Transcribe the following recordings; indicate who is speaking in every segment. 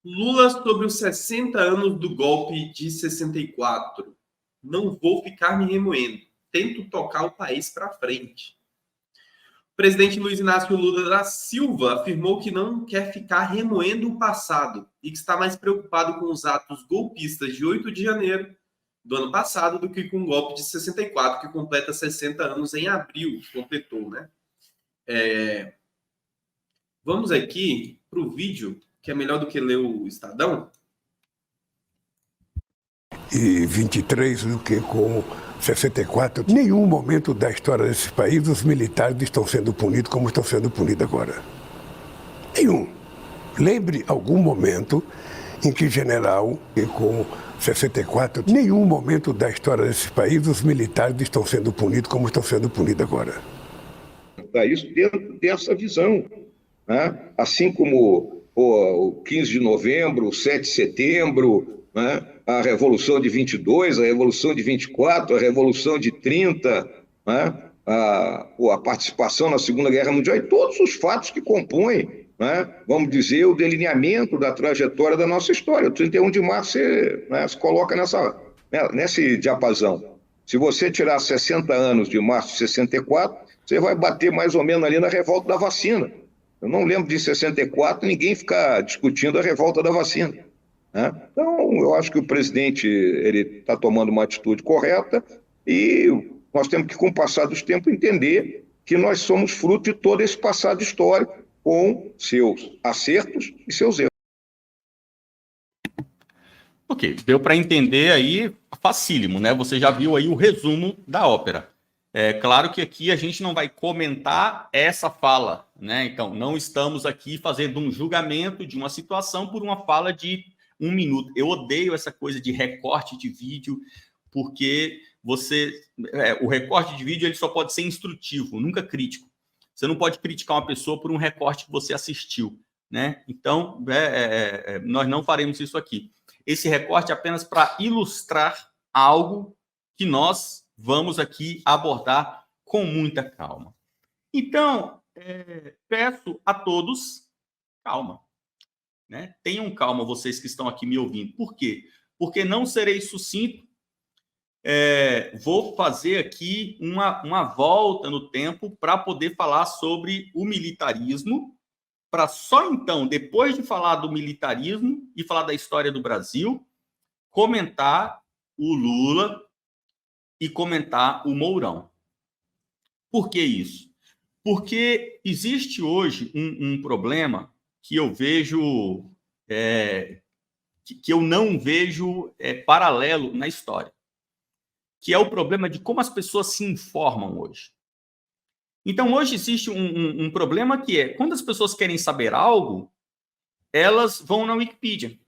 Speaker 1: Lula sobre os 60 anos do golpe de 64. Não vou ficar me remoendo. Tento tocar o país para frente. O presidente Luiz Inácio Lula da Silva afirmou que não quer ficar remoendo o passado e que está mais preocupado com os atos golpistas de 8 de janeiro do ano passado do que com o golpe de 64, que completa 60 anos em abril, completou, né? Vamos aqui para o vídeo, que é melhor do que ler o Estadão.
Speaker 2: E 23 do que com 64. Em nenhum momento da história desse país os militares estão sendo punidos como estão sendo punidos agora. Nenhum. Lembre algum momento em que general, e com 64, em nenhum momento da história desse país os militares estão sendo punidos como estão sendo punidos agora.
Speaker 3: Isso dentro dessa visão, né? Assim como o 15 de novembro, o 7 de setembro, né? A Revolução de 22, a Revolução de 24, a Revolução de 30, né? A participação na Segunda Guerra Mundial e todos os fatos que compõem, né? Vamos dizer, o delineamento da trajetória da nossa história. O 31 de março se coloca nesse diapasão. Se você tirar 60 anos de março de 64, você vai bater mais ou menos ali na revolta da vacina. Eu não lembro de 64 ninguém ficar discutindo a revolta da vacina, né? Então, eu acho que o presidente está tomando uma atitude correta e nós temos que, com o passar dos tempos, entender que nós somos fruto de todo esse passado histórico com seus acertos e seus erros.
Speaker 4: Ok, deu para entender aí facílimo, né? Você já viu aí o resumo da ópera. É claro que aqui a gente não vai comentar essa fala, né? Então, não estamos aqui fazendo um julgamento de uma situação por uma fala de 1 minuto. Eu odeio essa coisa de recorte de vídeo, porque o recorte de vídeo ele só pode ser instrutivo, nunca crítico. Você não pode criticar uma pessoa por um recorte que você assistiu, né? Então, nós não faremos isso aqui. Esse recorte é apenas para ilustrar algo que nós vamos aqui abordar com muita calma. Então, peço a todos calma, né? Tenham calma, vocês que estão aqui me ouvindo. Por quê? Porque não serei sucinto. Vou fazer aqui uma volta no tempo para poder falar sobre o militarismo, para só então, depois de falar do militarismo e falar da história do Brasil, comentar o Lula e comentar o Mourão. Por que isso? Porque existe hoje um problema que eu vejo, que eu não vejo paralelo na história, que é o problema de como as pessoas se informam hoje. Então, hoje existe um problema que é, quando as pessoas querem saber algo, elas vão na Wikipedia.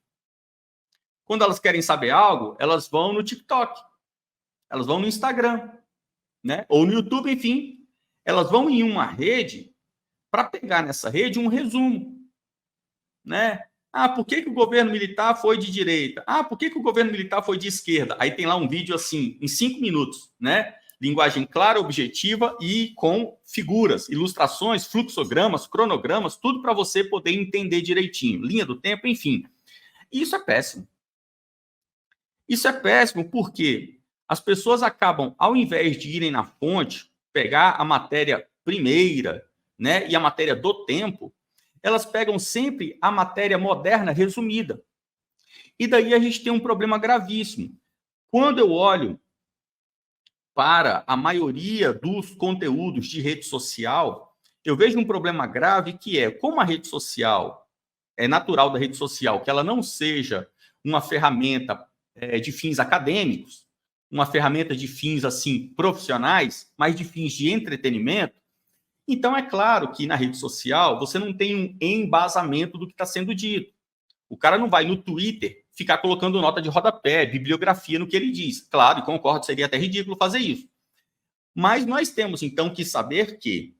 Speaker 4: Quando elas querem saber algo, elas vão no TikTok, elas vão no Instagram, né? Ou no YouTube, enfim. Elas vão em uma rede para pegar nessa rede um resumo, né? Por que o governo militar foi de direita? Por que o governo militar foi de esquerda? Aí tem lá um vídeo assim, em 5 minutos, né? Linguagem clara, objetiva e com figuras, ilustrações, fluxogramas, cronogramas, tudo para você poder entender direitinho. Linha do tempo, enfim. E isso é péssimo. Isso é péssimo porque as pessoas acabam, ao invés de irem na fonte, pegar a matéria primeira, né, e a matéria do tempo, elas pegam sempre a matéria moderna resumida. E daí a gente tem um problema gravíssimo. Quando eu olho para a maioria dos conteúdos de rede social, eu vejo um problema grave que é, como a rede social, é natural da rede social, que ela não seja uma ferramenta de fins acadêmicos, uma ferramenta de fins, assim, profissionais, mas de fins de entretenimento. Então, é claro que na rede social você não tem um embasamento do que está sendo dito. O cara não vai no Twitter ficar colocando nota de rodapé, bibliografia no que ele diz. Claro, e concordo, seria até ridículo fazer isso. Mas nós temos, então, que saber que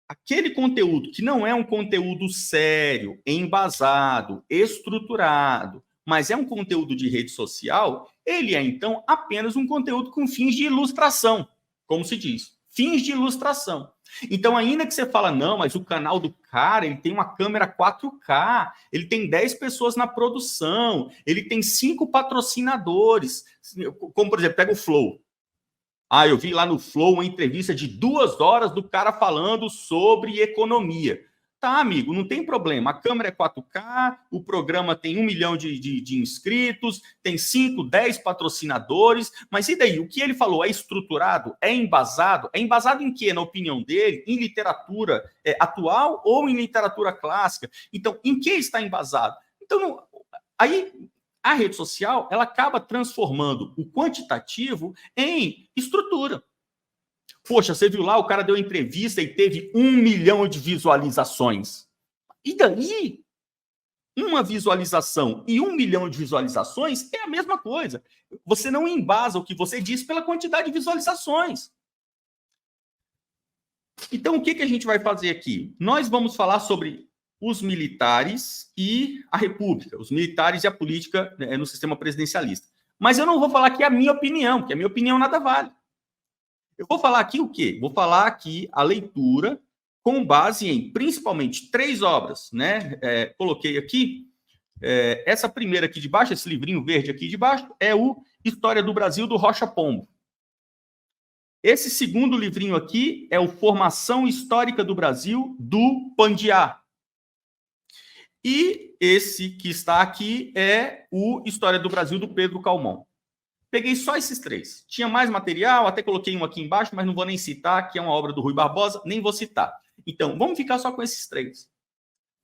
Speaker 4: aquele conteúdo que não é um conteúdo sério, embasado, estruturado, mas é um conteúdo de rede social, ele é, então, apenas um conteúdo com fins de ilustração, como se diz, fins de ilustração. Então, ainda que você fala, não, mas o canal do cara, ele tem uma câmera 4K, ele tem 10 pessoas na produção, ele tem 5 patrocinadores, como, por exemplo, pega o Flow. Eu vi lá no Flow uma entrevista de 2 horas do cara falando sobre economia. Tá, amigo, não tem problema. A câmera é 4K, o programa tem 1 milhão de inscritos, tem 5, 10 patrocinadores, mas e daí? O que ele falou é estruturado? É embasado? É embasado em quê, na opinião dele? Em literatura atual ou em literatura clássica? Então, em que está embasado? Então, aí a rede social, ela acaba transformando o quantitativo em estrutura. Poxa, você viu lá, o cara deu entrevista e teve 1 milhão de visualizações. E daí, uma visualização e 1 milhão de visualizações é a mesma coisa. Você não embasa o que você diz pela quantidade de visualizações. Então, o que a gente vai fazer aqui? Nós vamos falar sobre os militares e a república, os militares e a política no sistema presidencialista. Mas eu não vou falar aqui a minha opinião, porque a minha opinião nada vale. Eu vou falar aqui o quê? Vou falar aqui a leitura com base em, principalmente, 3 obras, né? Coloquei aqui, essa primeira aqui de baixo, esse livrinho verde aqui de baixo, é o História do Brasil, do Rocha Pombo. Esse segundo livrinho aqui é o Formação Histórica do Brasil, do Pandiá. E esse que está aqui é o História do Brasil, do Pedro Calmon. Peguei só esses 3. Tinha mais material, até coloquei um aqui embaixo, mas não vou nem citar, que é uma obra do Rui Barbosa, nem vou citar. Então, vamos ficar só com esses 3.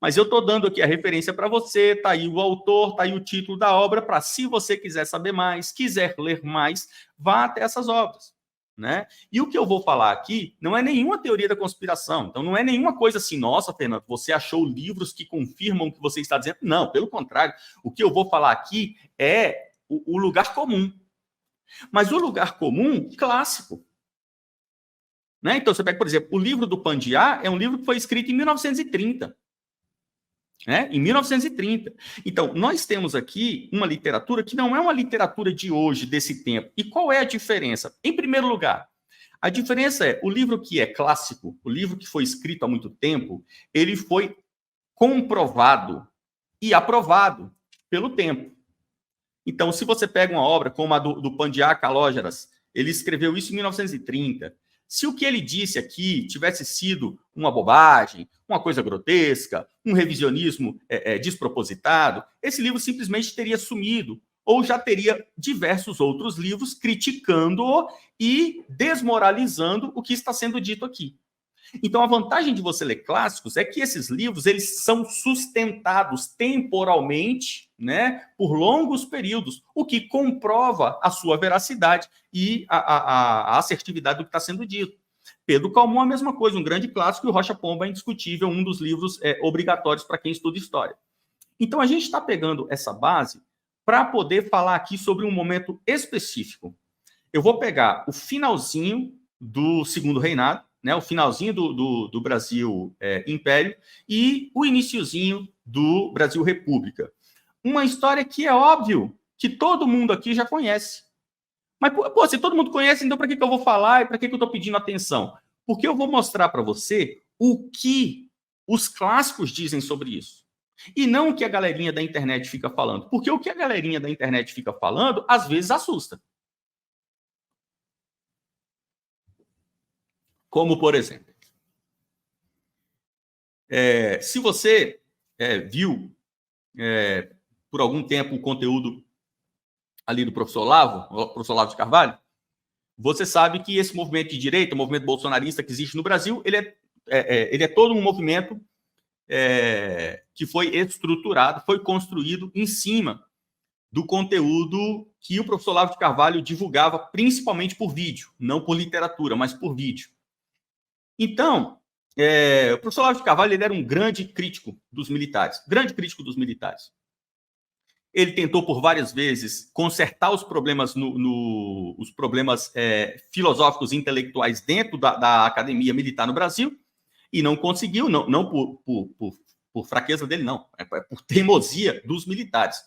Speaker 4: Mas eu estou dando aqui a referência para você, está aí o autor, está aí o título da obra, para se você quiser saber mais, quiser ler mais, vá até essas obras. Né? E o que eu vou falar aqui não é nenhuma teoria da conspiração. Então, não é nenhuma coisa assim, nossa, Fernando, você achou livros que confirmam o que você está dizendo. Não, pelo contrário. O que eu vou falar aqui é o lugar comum. Mas o lugar comum clássico. Né? Então, você pega, por exemplo, o livro do Pandiá é um livro que foi escrito em 1930. Né? Em 1930. Então, nós temos aqui uma literatura que não é uma literatura de hoje, desse tempo. E qual é a diferença? Em primeiro lugar, a diferença é o livro que é clássico, o livro que foi escrito há muito tempo, ele foi comprovado e aprovado pelo tempo. Então, se você pega uma obra como a do Pandiá Calógeras, ele escreveu isso em 1930. Se o que ele disse aqui tivesse sido uma bobagem, uma coisa grotesca, um revisionismo despropositado, esse livro simplesmente teria sumido, ou já teria diversos outros livros criticando-o e desmoralizando o que está sendo dito aqui. Então, a vantagem de você ler clássicos é que esses livros eles são sustentados temporalmente, né, por longos períodos, o que comprova a sua veracidade e a assertividade do que está sendo dito. Pedro Calmon, a mesma coisa, um grande clássico, e o Rocha Pombo é indiscutível, um dos livros obrigatórios para quem estuda história. Então, a gente está pegando essa base para poder falar aqui sobre um momento específico. Eu vou pegar o finalzinho do Segundo Reinado, né, o finalzinho do Brasil Império e o iniciozinho do Brasil República. Uma história que é óbvio que todo mundo aqui já conhece. Mas, pô, se todo mundo conhece, então para que eu vou falar e para que eu estou pedindo atenção? Porque eu vou mostrar para você o que os clássicos dizem sobre isso. E não o que a galerinha da internet fica falando. Porque o que a galerinha da internet fica falando, às vezes assusta. Como, por exemplo, se você viu por algum tempo o conteúdo ali do professor Olavo de Carvalho, você sabe que esse movimento de direita, o movimento bolsonarista que existe no Brasil, ele é todo um movimento que foi estruturado, foi construído em cima do conteúdo que o professor Olavo de Carvalho divulgava principalmente por vídeo, não por literatura, mas por vídeo. Então, o professor Olavo de Carvalho ele era um grande crítico dos militares, Ele tentou por várias vezes consertar os problemas, os problemas filosóficos e intelectuais dentro da academia militar no Brasil e não conseguiu, não por fraqueza dele, não, por teimosia dos militares.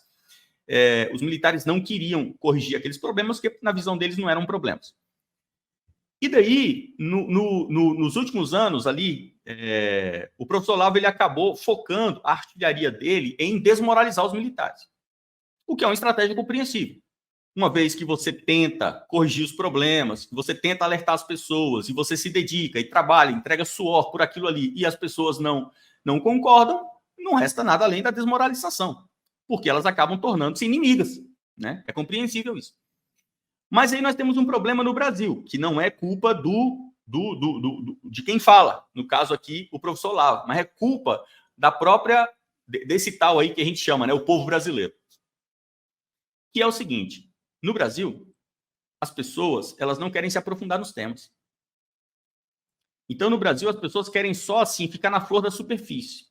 Speaker 4: Os militares não queriam corrigir aqueles problemas porque, na visão deles, não eram problemas. E daí, nos últimos anos ali, o professor Olavo ele acabou focando a artilharia dele em desmoralizar os militares, o que é uma estratégia compreensível. Uma vez que você tenta corrigir os problemas, que você tenta alertar as pessoas, e você se dedica e trabalha, entrega suor por aquilo ali, e as pessoas não concordam, não resta nada além da desmoralização, porque elas acabam tornando-se inimigas, né? É compreensível isso. Mas aí nós temos um problema no Brasil, que não é culpa de quem fala, no caso aqui, o professor Olavo, mas é culpa da própria, desse tal aí que a gente chama, né, o povo brasileiro. Que é o seguinte: no Brasil, as pessoas, elas não querem se aprofundar nos temas. Então, no Brasil, as pessoas querem só, assim, ficar na flor da superfície.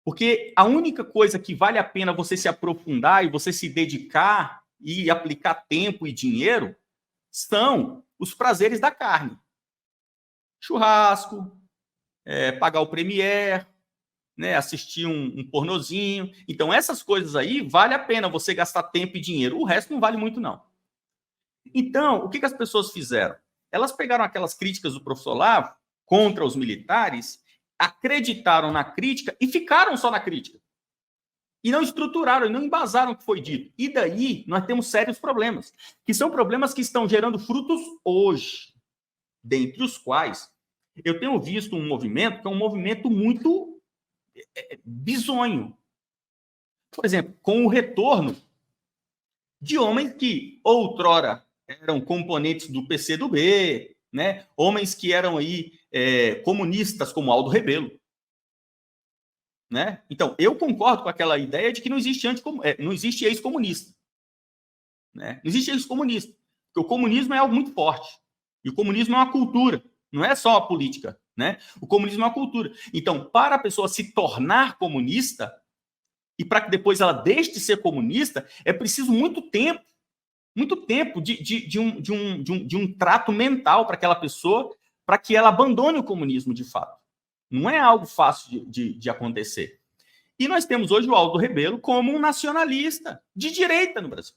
Speaker 4: Porque a única coisa que vale a pena você se aprofundar e você se dedicar e aplicar tempo e dinheiro são os prazeres da carne. Churrasco, pagar o Premiere, né, assistir um pornozinho. Então, essas coisas aí, vale a pena você gastar tempo e dinheiro. O resto não vale muito, não. Então, o que as pessoas fizeram? Elas pegaram aquelas críticas do professor Olavo contra os militares, acreditaram na crítica e ficaram só na crítica. E não estruturaram, e não embasaram o que foi dito. E daí, nós temos sérios problemas, que são problemas que estão gerando frutos hoje, dentre os quais eu tenho visto um movimento que é um movimento muito bizonho. Por exemplo, com o retorno de homens que outrora eram componentes do PCdoB, né? Homens que eram aí comunistas, como Aldo Rebelo. Né? Então, eu concordo com aquela ideia de que não existe ex-comunista. Né? Não existe ex-comunista. Porque o comunismo é algo muito forte. E o comunismo é uma cultura, não é só a política. Né? O comunismo é uma cultura. Então, para a pessoa se tornar comunista, e para que depois ela deixe de ser comunista, é preciso muito tempo de um trato mental para aquela pessoa, para que ela abandone o comunismo de fato. Não é algo fácil de acontecer. E nós temos hoje o Aldo Rebelo como um nacionalista de direita no Brasil.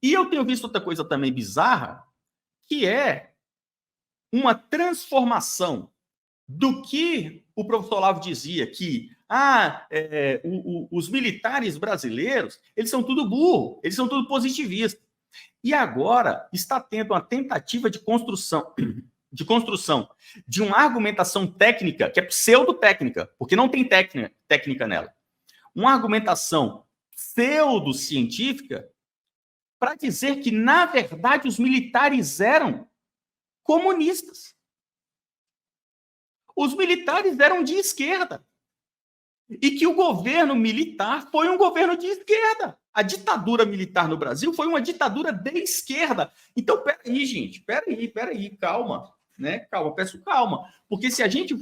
Speaker 4: E eu tenho visto outra coisa também bizarra, que é uma transformação do que o professor Olavo dizia, que os militares brasileiros, eles são tudo burro, eles são tudo positivistas. E agora está tendo uma tentativa de construção de uma argumentação técnica, que é pseudotécnica, porque não tem técnica nela. Uma argumentação pseudocientífica para dizer que, na verdade, os militares eram comunistas. Os militares eram de esquerda. E que o governo militar foi um governo de esquerda. A ditadura militar no Brasil foi uma ditadura de esquerda. Então, peraí, gente, peraí, calma. Né? Calma, peço calma. Porque se a gente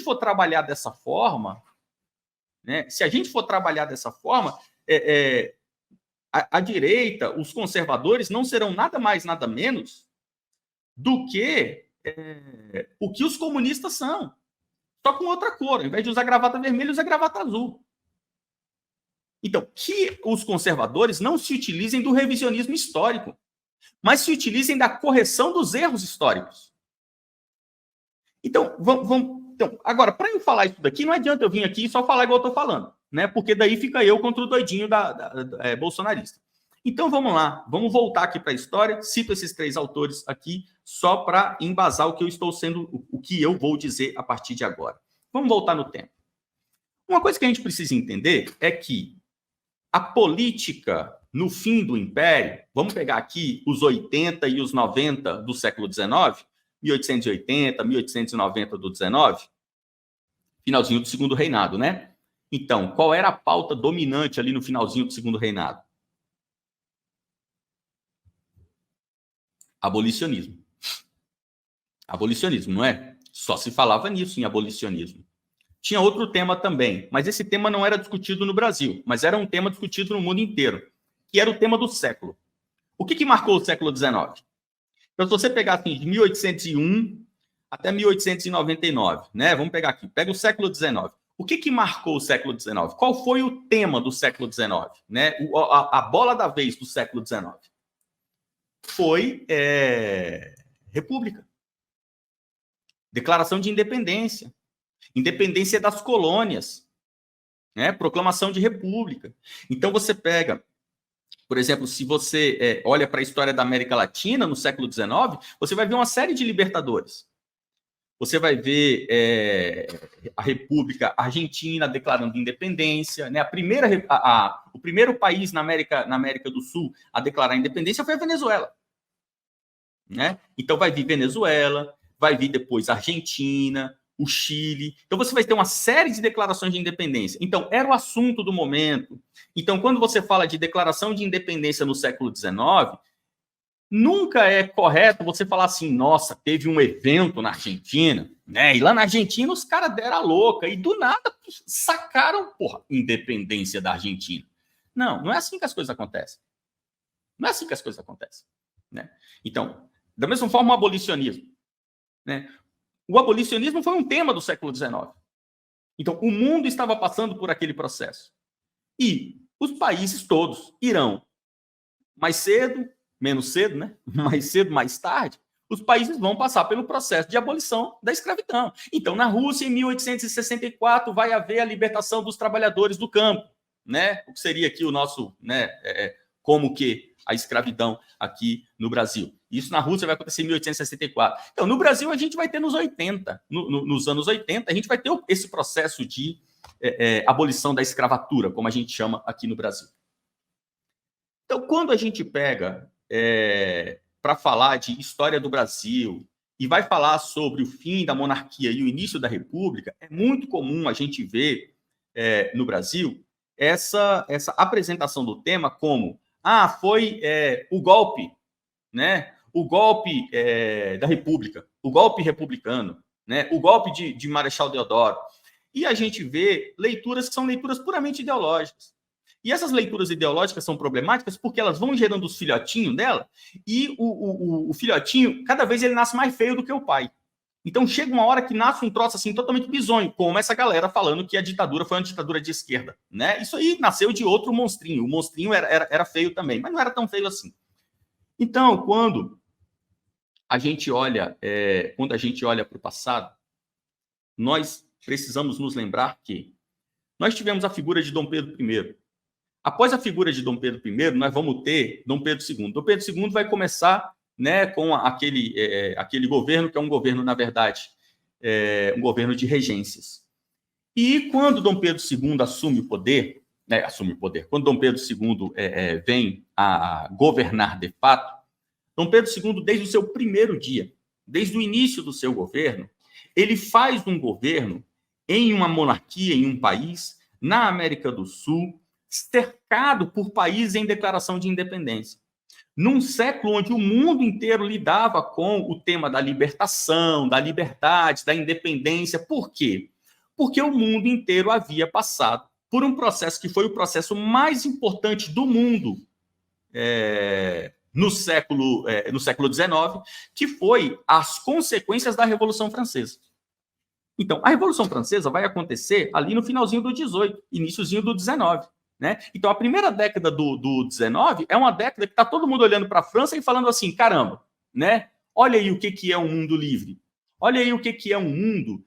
Speaker 4: for trabalhar dessa forma, né? Se a gente for trabalhar dessa forma, a direita, os conservadores, não serão nada mais, nada menos do que o que os comunistas são. Só com outra cor. Ao invés de usar gravata vermelha, usa gravata azul. Então, que os conservadores não se utilizem do revisionismo histórico, mas se utilizem da correção dos erros históricos. Então, então agora, para eu falar isso daqui, não adianta eu vir aqui e só falar igual eu estou falando, né? Porque daí fica eu contra o doidinho bolsonarista. Então, vamos lá. Vamos voltar aqui para a história. Cito esses 3 autores aqui só para embasar o que eu vou dizer a partir de agora. Vamos voltar no tempo. Uma coisa que a gente precisa entender é que a política no fim do Império, vamos pegar aqui os 80 e os 90 do século XIX, 1880, 1890 do 19, finalzinho do Segundo Reinado, né? Então, qual era a pauta dominante ali no finalzinho do Segundo Reinado? Abolicionismo. Abolicionismo, não é? Só se falava nisso, em abolicionismo. Tinha outro tema também, mas esse tema não era discutido no Brasil, mas era um tema discutido no mundo inteiro, que era o tema do século. O que marcou o século XIX? Então, se você pegar assim, de 1801 até 1899, né? Vamos pegar aqui, pega o século XIX. O que marcou o século XIX? Qual foi o tema do século XIX? Né? A bola da vez do século XIX? foi república. Declaração de independência. Independência das colônias. Né? Proclamação de república. Então, você pega, por exemplo, se você olha para a história da América Latina no século XIX, você vai ver uma série de libertadores. Você vai ver a República Argentina declarando independência. Né? O primeiro país na América do Sul a declarar independência foi a Venezuela. Né? Então, vai vir Venezuela, vai vir depois a Argentina, o Chile. Então, você vai ter uma série de declarações de independência. Então, era o assunto do momento. Então, quando você fala de declaração de independência no século XIX, nunca é correto você falar assim, nossa, teve um evento na Argentina, né? E lá na Argentina os caras deram a louca e do nada sacaram, independência da Argentina. Não é assim que as coisas acontecem. Não é assim que as coisas acontecem. Né? Então, da mesma forma, o abolicionismo. Né? O abolicionismo foi um tema do século XIX. Então, o mundo estava passando por aquele processo. E os países todos irão, mais cedo, menos cedo, né? Mais cedo, mais tarde, os países vão passar pelo processo de abolição da escravidão. Então, na Rússia, em 1864, vai haver a libertação dos trabalhadores do campo. Né? O que seria aqui o nosso, né, como que a escravidão aqui no Brasil. Isso na Rússia vai acontecer em 1864. Então, no Brasil, a gente vai ter nos 80, nos anos 80, a gente vai ter esse processo de abolição da escravatura, como a gente chama aqui no Brasil. Então, quando a gente pega para falar de história do Brasil e vai falar sobre o fim da monarquia e o início da república, é muito comum a gente ver no Brasil essa apresentação do tema como foi o golpe, né? O golpe da República, o golpe republicano, né? O golpe de Marechal Deodoro. E a gente vê leituras que são leituras puramente ideológicas. E essas leituras ideológicas são problemáticas porque elas vão gerando os filhotinhos dela e o filhotinho, cada vez ele nasce mais feio do que o pai. Então chega uma hora que nasce um troço assim totalmente bizonho, como essa galera falando que a ditadura foi uma ditadura de esquerda. Né? Isso aí nasceu de outro monstrinho. O monstrinho era feio também, mas não era tão feio assim. Então, quando a gente olha para o passado, nós precisamos nos lembrar que nós tivemos a figura de Dom Pedro I. Após a figura de Dom Pedro I, nós vamos ter Dom Pedro II. Dom Pedro II vai começar, né, com aquele governo, que é um governo, na verdade, um governo de regências. E quando Dom Pedro II assume o poder, quando Dom Pedro II vem a governar de fato, Dom Pedro II, desde o seu primeiro dia, desde o início do seu governo, ele faz um governo em uma monarquia, em um país, na América do Sul, cercado por países em declaração de independência. Num século onde o mundo inteiro lidava com o tema da libertação, da liberdade, da independência. Por quê? Porque o mundo inteiro havia passado por um processo que foi o processo mais importante do mundo no século XIX, que foi as consequências da Revolução Francesa. Então, a Revolução Francesa vai acontecer ali no finalzinho do 18, iniciozinho do 19. Né? Então, a primeira década do 19 é uma década que está todo mundo olhando para a França e falando assim, caramba, né? Olha aí o que é um mundo livre. Olha aí o que é um mundo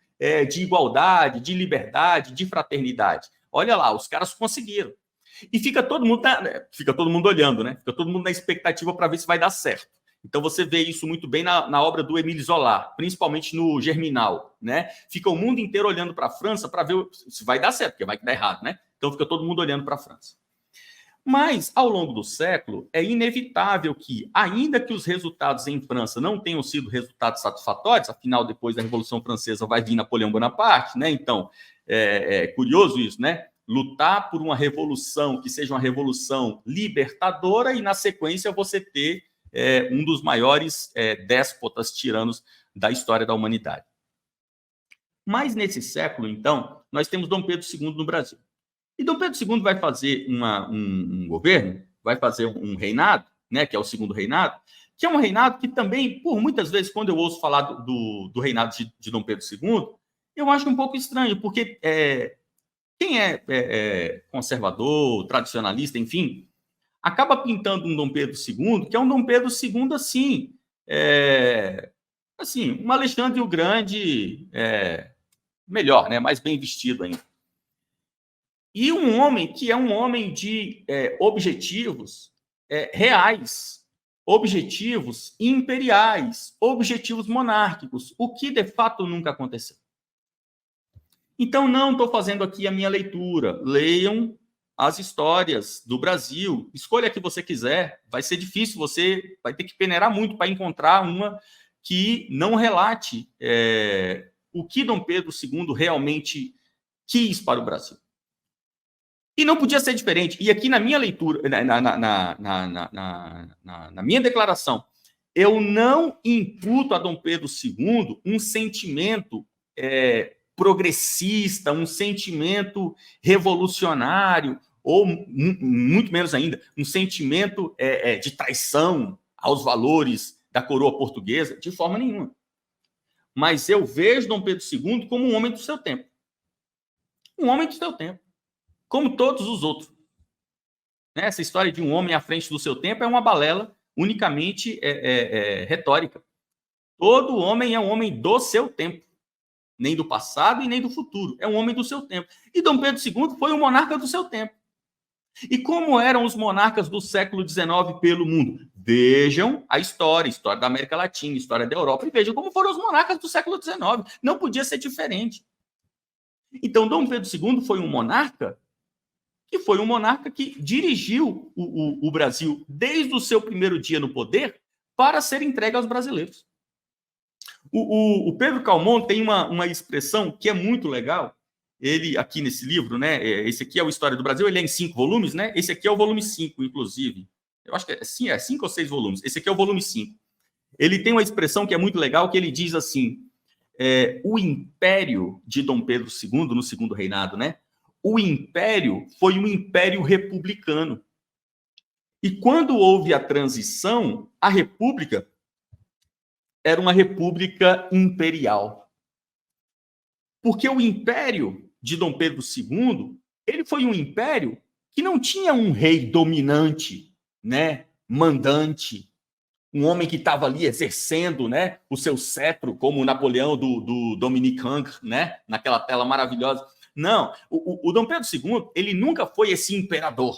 Speaker 4: de igualdade, de liberdade, de fraternidade. Olha lá, os caras conseguiram. E fica todo mundo olhando, né? Fica todo mundo na expectativa para ver se vai dar certo. Então, você vê isso muito bem na obra do Émile Zola, principalmente no Germinal, né? Fica o mundo inteiro olhando para a França para ver se vai dar certo, porque vai dar errado, né? Então, fica todo mundo olhando para a França. Mas, ao longo do século, é inevitável que, ainda que os resultados em França não tenham sido resultados satisfatórios, afinal, depois da Revolução Francesa vai vir Napoleão Bonaparte, né? Então, é curioso isso, né? Lutar por uma revolução que seja uma revolução libertadora e, na sequência, você ter um dos maiores déspotas tiranos da história da humanidade. Mas, nesse século, então, nós temos Dom Pedro II no Brasil. E Dom Pedro II vai fazer um governo, vai fazer um reinado, né, que é o segundo reinado, que é um reinado que também, por muitas vezes, quando eu ouço falar do reinado de Dom Pedro II, eu acho um pouco estranho, porque quem é conservador, tradicionalista, enfim, acaba pintando um Dom Pedro II, que é um Dom Pedro II assim, um Alexandre o Grande melhor, né? Mais bem vestido ainda. E um homem que é um homem de objetivos reais, objetivos imperiais, objetivos monárquicos, o que de fato nunca aconteceu. Então, não estou fazendo aqui a minha leitura. Leiam as histórias do Brasil. Escolha a que você quiser. Vai ser difícil, você vai ter que peneirar muito para encontrar uma que não relate o que Dom Pedro II realmente quis para o Brasil. E não podia ser diferente. E aqui na minha leitura, na minha declaração, eu não imputo a Dom Pedro II um sentimento progressista, um sentimento revolucionário, ou muito menos ainda, um sentimento de traição aos valores da coroa portuguesa, de forma nenhuma. Mas eu vejo Dom Pedro II como um homem do seu tempo. Um homem do seu tempo. Como todos os outros. Essa história de um homem à frente do seu tempo é uma balela unicamente retórica. Todo homem é um homem do seu tempo. Nem do passado e nem do futuro. É um homem do seu tempo. E Dom Pedro II foi um monarca do seu tempo. E como eram os monarcas do século XIX pelo mundo? Vejam a história da América Latina, história da Europa, e vejam como foram os monarcas do século XIX. Não podia ser diferente. Então, Dom Pedro II foi um monarca que dirigiu o Brasil desde o seu primeiro dia no poder para ser entregue aos brasileiros. O Pedro Calmon tem uma expressão que é muito legal. Ele, aqui nesse livro, né? Esse aqui é o História do Brasil, ele é em 5 volumes, né? Esse aqui é o volume 5, inclusive. Eu acho que é 5 ou 6 volumes. Esse aqui é o volume 5. Ele tem uma expressão que é muito legal, que ele diz assim: o império de Dom Pedro II, no segundo reinado, né? O império foi um império republicano. E quando houve a transição, a república era uma república imperial. Porque o império de Dom Pedro II, ele foi um império que não tinha um rei dominante, né, mandante, um homem que estava ali exercendo, né, o seu cetro, como o Napoleão do Dominique Hang, né, naquela tela maravilhosa. Não, o Dom Pedro II, ele nunca foi esse imperador,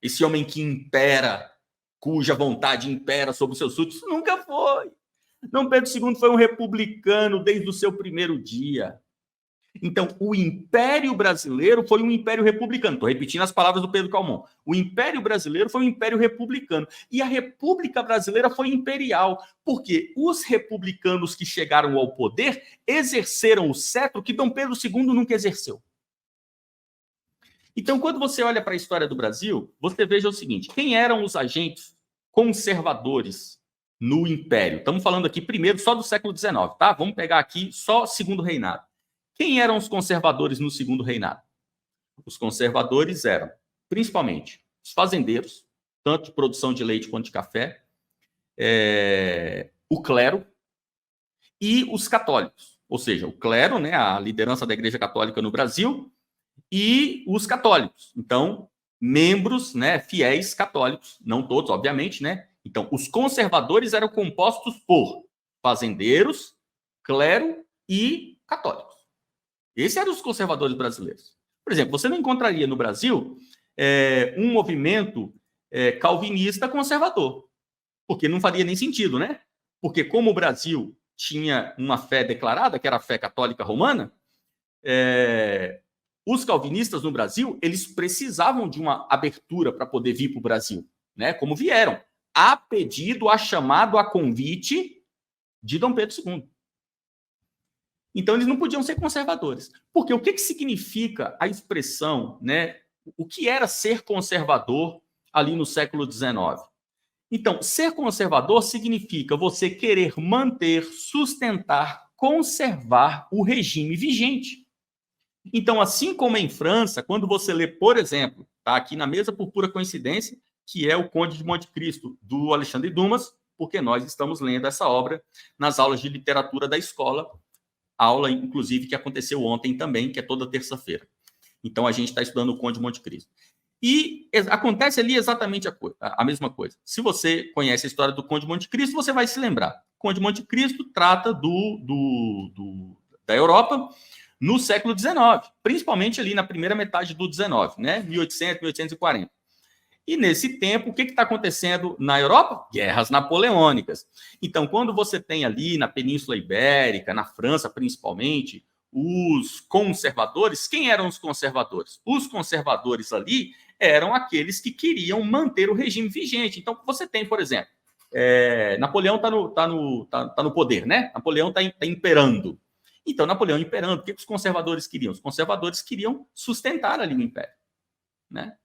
Speaker 4: esse homem que impera, cuja vontade impera sobre os seus súditos. Nunca foi. Dom Pedro II foi um republicano desde o seu primeiro dia. Então, o Império Brasileiro foi um império republicano. Estou repetindo as palavras do Pedro Calmon. O Império Brasileiro foi um império republicano. E a República Brasileira foi imperial, porque os republicanos que chegaram ao poder exerceram o cetro que Dom Pedro II nunca exerceu. Então, quando você olha para a história do Brasil, você veja o seguinte: quem eram os agentes conservadores no Império? Estamos falando aqui primeiro só do século XIX, tá? Vamos pegar aqui só segundo reinado. Quem eram os conservadores no segundo reinado? Os conservadores eram, principalmente, os fazendeiros, tanto de produção de leite quanto de café, o clero e os católicos. Ou seja, o clero, né, a liderança da Igreja Católica no Brasil, e os católicos. Então, membros, né, fiéis católicos, não todos, obviamente, né? Então, os conservadores eram compostos por fazendeiros, clero e católicos. Esses eram os conservadores brasileiros. Por exemplo, você não encontraria no Brasil um movimento calvinista conservador, porque não faria nem sentido, né? Porque como o Brasil tinha uma fé declarada, que era a fé católica romana, os calvinistas no Brasil, eles precisavam de uma abertura para poder vir para o Brasil, né? Como vieram, a pedido, a chamado, a convite de Dom Pedro II. Então, eles não podiam ser conservadores. Porque o que significa a expressão, né? O que era ser conservador ali no século XIX? Então, ser conservador significa você querer manter, sustentar, conservar o regime vigente. Então, assim como em França, quando você lê, por exemplo, está aqui na mesa por pura coincidência, que é o Conde de Monte Cristo, do Alexandre Dumas, porque nós estamos lendo essa obra nas aulas de literatura da escola, aula, inclusive, que aconteceu ontem também, que é toda terça-feira. Então, a gente está estudando o Conde de Monte Cristo. E acontece ali exatamente a mesma coisa. Se você conhece a história do Conde de Monte Cristo, você vai se lembrar. O Conde de Monte Cristo trata da Europa no século XIX, principalmente ali na primeira metade do XIX, né? 1800, 1840. E nesse tempo, o que está acontecendo na Europa? Guerras napoleônicas. Então, quando você tem ali na Península Ibérica, na França principalmente, os conservadores, quem eram os conservadores? Os conservadores ali eram aqueles que queriam manter o regime vigente. Então, você tem, por exemplo, Napoleão está no poder, né? Napoleão está imperando. Então, Napoleão imperando, o que os conservadores queriam? Os conservadores queriam sustentar ali o império, né?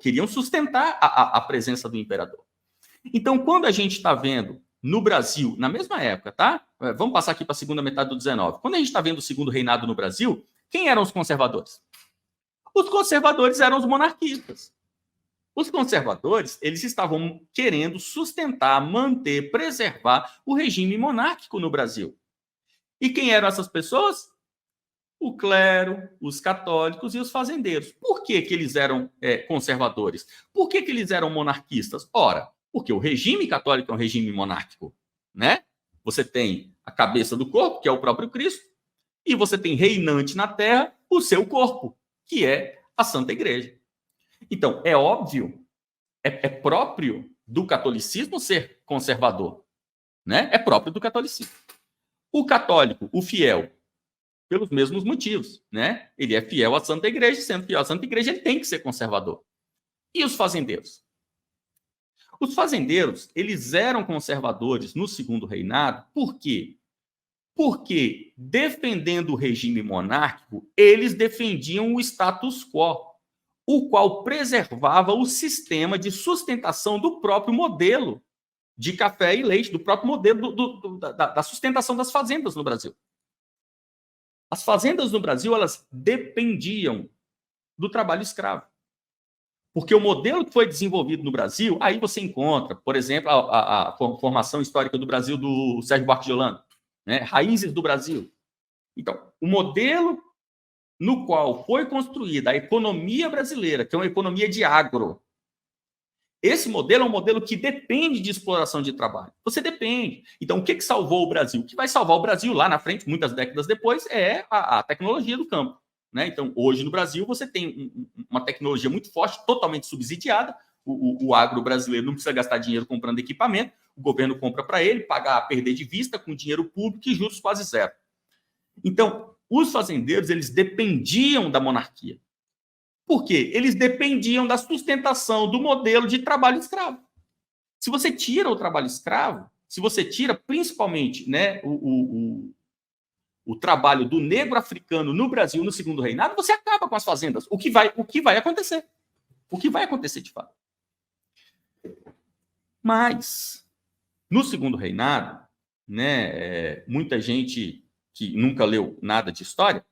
Speaker 4: Queriam sustentar a presença do imperador. Então, quando a gente está vendo no Brasil, na mesma época, tá? Vamos passar aqui para a segunda metade do 19. Quando a gente está vendo o segundo reinado no Brasil, quem eram os conservadores? Os conservadores eram os monarquistas. Os conservadores, eles estavam querendo sustentar, manter, preservar o regime monárquico no Brasil. E quem eram essas pessoas? O clero, os católicos e os fazendeiros. Por que eles eram conservadores? Por que eles eram monarquistas? Ora, porque o regime católico é um regime monárquico, né? Você tem a cabeça do corpo, que é o próprio Cristo, e você tem reinante na terra o seu corpo, que é a Santa Igreja. Então, é óbvio, é próprio do catolicismo ser conservador, né? É próprio do catolicismo. O católico, o fiel, pelos mesmos motivos, né? Ele é fiel à Santa Igreja, sendo fiel à Santa Igreja, ele tem que ser conservador. E os fazendeiros? Os fazendeiros, eles eram conservadores no segundo reinado, por quê? Porque, defendendo o regime monárquico, eles defendiam o status quo, o qual preservava o sistema de sustentação do próprio modelo de café e leite, do próprio modelo da sustentação das fazendas no Brasil. As fazendas no Brasil, elas dependiam do trabalho escravo. Porque o modelo que foi desenvolvido no Brasil, aí você encontra, por exemplo, a formação histórica do Brasil do Sérgio Buarque de Holanda, né? Raízes do Brasil. Então, o modelo no qual foi construída a economia brasileira, que é uma economia de agro, esse modelo é um modelo que depende de exploração de trabalho. Você depende. Então, o que salvou o Brasil? O que vai salvar o Brasil lá na frente, muitas décadas depois, é a tecnologia do campo, né? Então, hoje no Brasil, você tem uma tecnologia muito forte, totalmente subsidiada. O agro brasileiro não precisa gastar dinheiro comprando equipamento, o governo compra para ele, pagar, perder de vista com dinheiro público e juros quase zero. Então, os fazendeiros, eles dependiam da monarquia. Por quê? Eles dependiam da sustentação do modelo de trabalho escravo. Se você tira o trabalho escravo, se você tira principalmente, né, o trabalho do negro africano no Brasil no segundo reinado, você acaba com as fazendas. O que vai acontecer? O que vai acontecer de fato? Mas, no segundo reinado, né, muita gente que nunca leu nada de história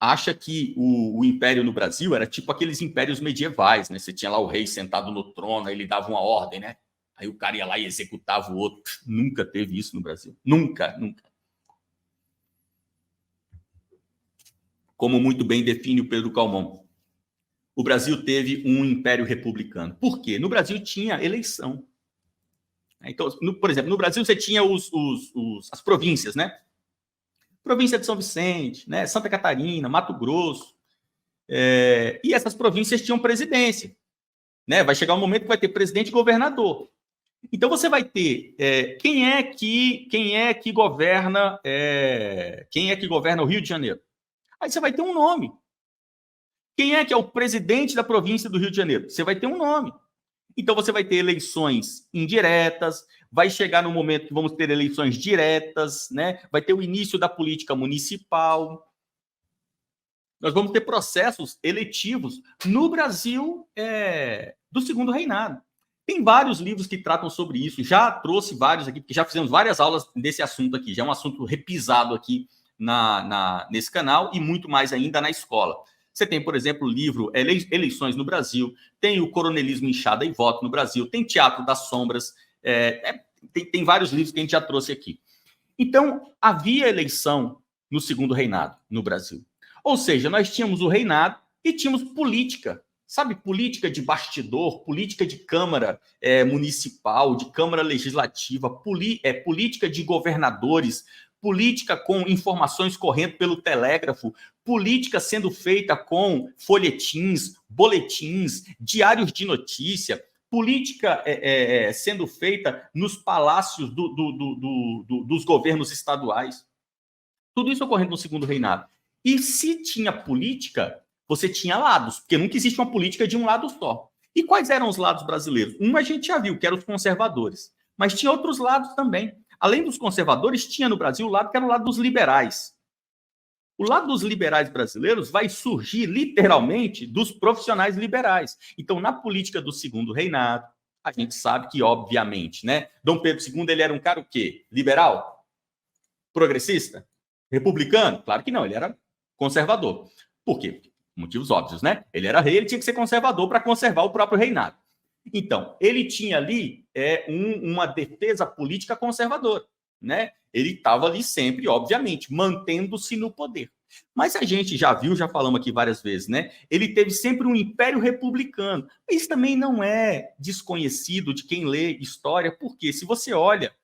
Speaker 4: acha que o império no Brasil era tipo aqueles impérios medievais, né? Você tinha lá o rei sentado no trono, aí ele dava uma ordem, né? Aí o cara ia lá e executava o outro. Nunca teve isso no Brasil. Nunca, nunca. Como muito bem define o Pedro Calmon, o Brasil teve um império republicano. Por quê? No Brasil tinha eleição. Então, por exemplo, no Brasil você tinha as províncias, né? Província de São Vicente, né? Santa Catarina, Mato Grosso. E essas províncias tinham presidência, né? Vai chegar um momento que vai ter presidente e governador. Então você vai ter quem é que governa o Rio de Janeiro. Aí você vai ter um nome. Quem é que é o presidente da província do Rio de Janeiro? Você vai ter um nome. Então você vai ter eleições indiretas, vai chegar no momento que vamos ter eleições diretas, né? Vai ter o início da política municipal. Nós vamos ter processos eletivos no Brasil do segundo reinado. Tem vários livros que tratam sobre isso, já trouxe vários aqui, porque já fizemos várias aulas desse assunto aqui, já é um assunto repisado aqui nesse canal e muito mais ainda na escola. Você tem, por exemplo, o livro Eleições no Brasil, tem o Coronelismo, Inchada e Voto no Brasil, tem Teatro das Sombras, tem vários livros que a gente já trouxe aqui. Então, havia eleição no segundo reinado no Brasil. Ou seja, nós tínhamos o reinado e tínhamos política Sabe, política de bastidor, política de Câmara Municipal, de Câmara Legislativa, política de governadores, política com informações correndo pelo telégrafo, política sendo feita com folhetins, boletins, diários de notícia, política sendo feita nos palácios dos governos estaduais. Tudo isso ocorrendo no segundo reinado. E se tinha política, você tinha lados, porque nunca existe uma política de um lado só. E quais eram os lados brasileiros? Um a gente já viu, que eram os conservadores. Mas tinha outros lados também. Além dos conservadores, tinha no Brasil o lado que era o lado dos liberais. O lado dos liberais brasileiros vai surgir, literalmente, dos profissionais liberais. Então, na política do segundo reinado, a gente sabe que, obviamente, né, Dom Pedro II ele era um cara o quê? Liberal? Progressista? Republicano? Claro que não, ele era conservador. Por quê? Motivos óbvios, né? Ele era rei, ele tinha que ser conservador para conservar o próprio reinado. Então, ele tinha ali uma defesa política conservadora, né? Ele estava ali sempre, obviamente, mantendo-se no poder. Mas a gente já viu, já falamos aqui várias vezes, né? Ele teve sempre um império republicano. Isso também não é desconhecido de quem lê história, porque se você olha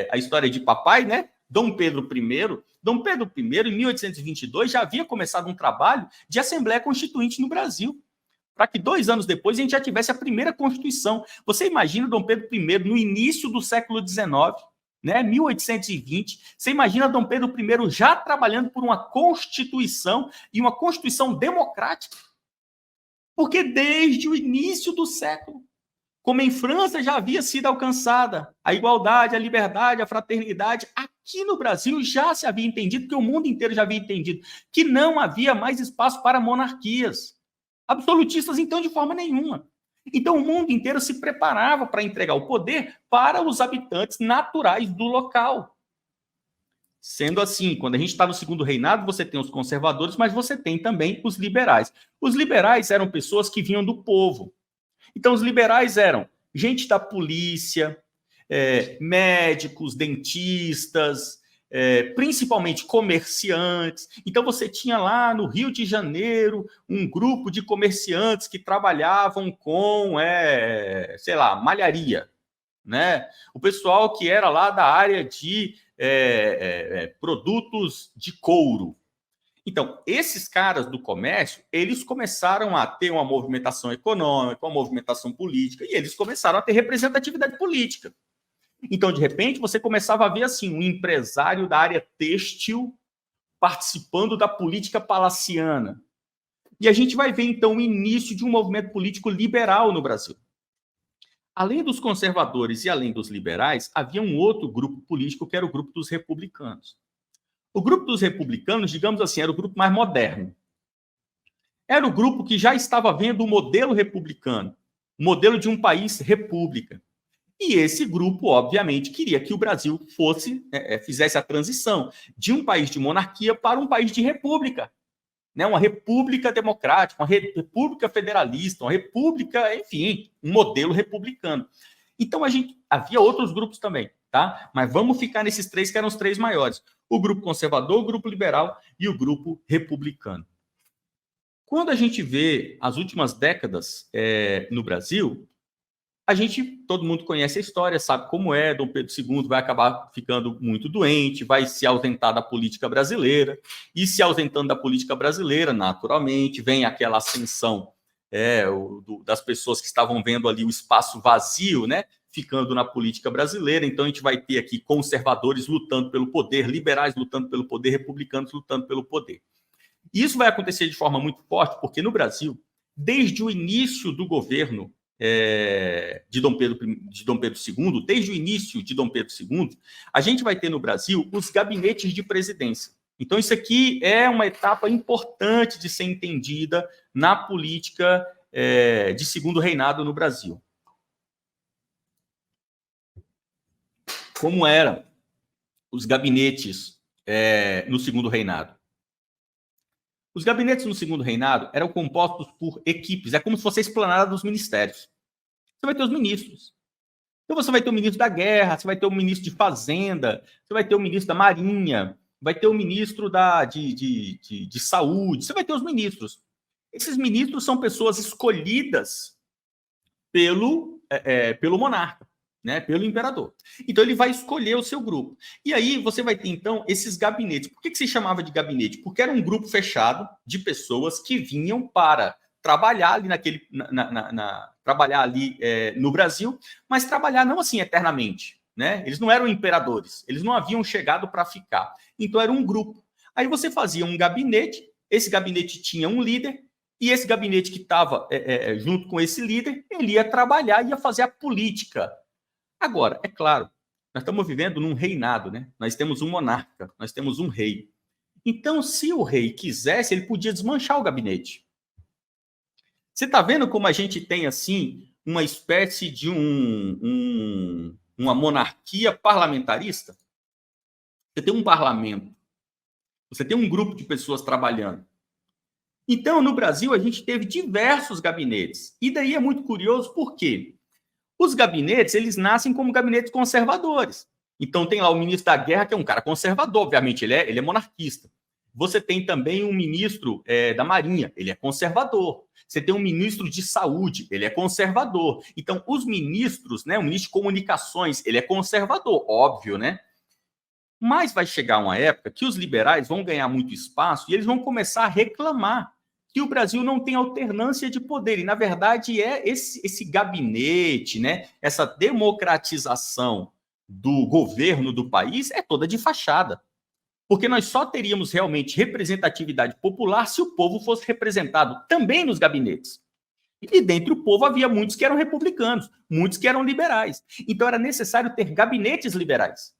Speaker 4: a história de papai, né? Dom Pedro I, em 1822, já havia começado um trabalho de Assembleia Constituinte no Brasil, para que 2 anos depois a gente já tivesse a primeira Constituição. Você imagina Dom Pedro I no início do século XIX, né, 1820, você imagina Dom Pedro I já trabalhando por uma Constituição, e uma Constituição democrática? Porque desde o início do século, como em França já havia sido alcançada a igualdade, a liberdade, a fraternidade, aqui no Brasil já se havia entendido, porque o mundo inteiro já havia entendido, que não havia mais espaço para monarquias. Absolutistas, então, de forma nenhuma. Então, o mundo inteiro se preparava para entregar o poder para os habitantes naturais do local. Sendo assim, quando a gente está no segundo reinado, você tem os conservadores, mas você tem também os liberais. Os liberais eram pessoas que vinham do povo. Então, os liberais eram gente da polícia, médicos, dentistas, principalmente comerciantes. Então, você tinha lá no Rio de Janeiro um grupo de comerciantes que trabalhavam com, sei lá, malharia, né? O pessoal que era lá da área de produtos de couro. Então, esses caras do comércio, eles começaram a ter uma movimentação econômica, uma movimentação política, e eles começaram a ter representatividade política. Então, de repente, você começava a ver assim, um empresário da área têxtil participando da política palaciana. E a gente vai ver, então, o início de um movimento político liberal no Brasil. Além dos conservadores e além dos liberais, havia um outro grupo político, que era o grupo dos republicanos. O grupo dos republicanos, digamos assim, era o grupo mais moderno. Era o grupo que já estava vendo o modelo republicano, o modelo de um país república. E esse grupo, obviamente, queria que o Brasil fizesse a transição de um país de monarquia para um país de república. Né? Uma república democrática, uma república federalista, uma república, enfim, um modelo republicano. Então, havia outros grupos também, tá? Mas vamos ficar nesses 3 que eram os 3 maiores. O grupo conservador, o grupo liberal e o grupo republicano. Quando a gente vê as últimas décadas no Brasil, todo mundo conhece a história, sabe como é, Dom Pedro II vai acabar ficando muito doente, vai se ausentar da política brasileira, e se ausentando da política brasileira, naturalmente, vem aquela ascensão das pessoas que estavam vendo ali o espaço vazio, né, ficando na política brasileira. Então, a gente vai ter aqui conservadores lutando pelo poder, liberais lutando pelo poder, republicanos lutando pelo poder. E isso vai acontecer de forma muito forte, porque no Brasil, desde o início do governo de Dom Pedro II, desde o início de Dom Pedro II, a gente vai ter no Brasil os gabinetes de presidência. Então, isso aqui é uma etapa importante de ser entendida na política de segundo reinado no Brasil. Como eram os gabinetes no segundo reinado? Os gabinetes no segundo reinado eram compostos por equipes, é como se fosse a esplanada dos ministérios. Você vai ter os ministros. Então você vai ter o ministro da Guerra, você vai ter o ministro de Fazenda, você vai ter o ministro da Marinha, vai ter o ministro de Saúde, você vai ter os ministros. Esses ministros são pessoas escolhidas pelo monarca, né, pelo imperador. Então, ele vai escolher o seu grupo. E aí, você vai ter, então, esses gabinetes. Por que se chamava de gabinete? Porque era um grupo fechado de pessoas que vinham para trabalhar ali trabalhar ali no Brasil, mas trabalhar não assim eternamente, né? Eles não eram imperadores, eles não haviam chegado para ficar. Então, era um grupo. Aí você fazia um gabinete, esse gabinete tinha um líder, e esse gabinete que estava junto com esse líder, ele ia trabalhar, ia fazer a política. Agora, é claro, nós estamos vivendo num reinado, né? Nós temos um monarca, nós temos um rei. Então, se o rei quisesse, ele podia desmanchar o gabinete. Você está vendo como a gente tem, assim, uma espécie de uma monarquia parlamentarista? Você tem um parlamento, você tem um grupo de pessoas trabalhando. Então, no Brasil, a gente teve diversos gabinetes. E daí é muito curioso, por quê? Os gabinetes, eles nascem como gabinetes conservadores. Então, tem lá o ministro da Guerra, que é um cara conservador, obviamente, ele é monarquista. Você tem também um ministro da Marinha, ele é conservador. Você tem um ministro de Saúde, ele é conservador. Então, os ministros, né, o ministro de Comunicações, ele é conservador, óbvio, né? Mas vai chegar uma época que os liberais vão ganhar muito espaço e eles vão começar a reclamar que o Brasil não tem alternância de poder. E, na verdade, esse gabinete, né, essa democratização do governo do país é toda de fachada. Porque nós só teríamos realmente representatividade popular se o povo fosse representado também nos gabinetes. E dentre o povo havia muitos que eram republicanos, muitos que eram liberais. Então era necessário ter gabinetes liberais.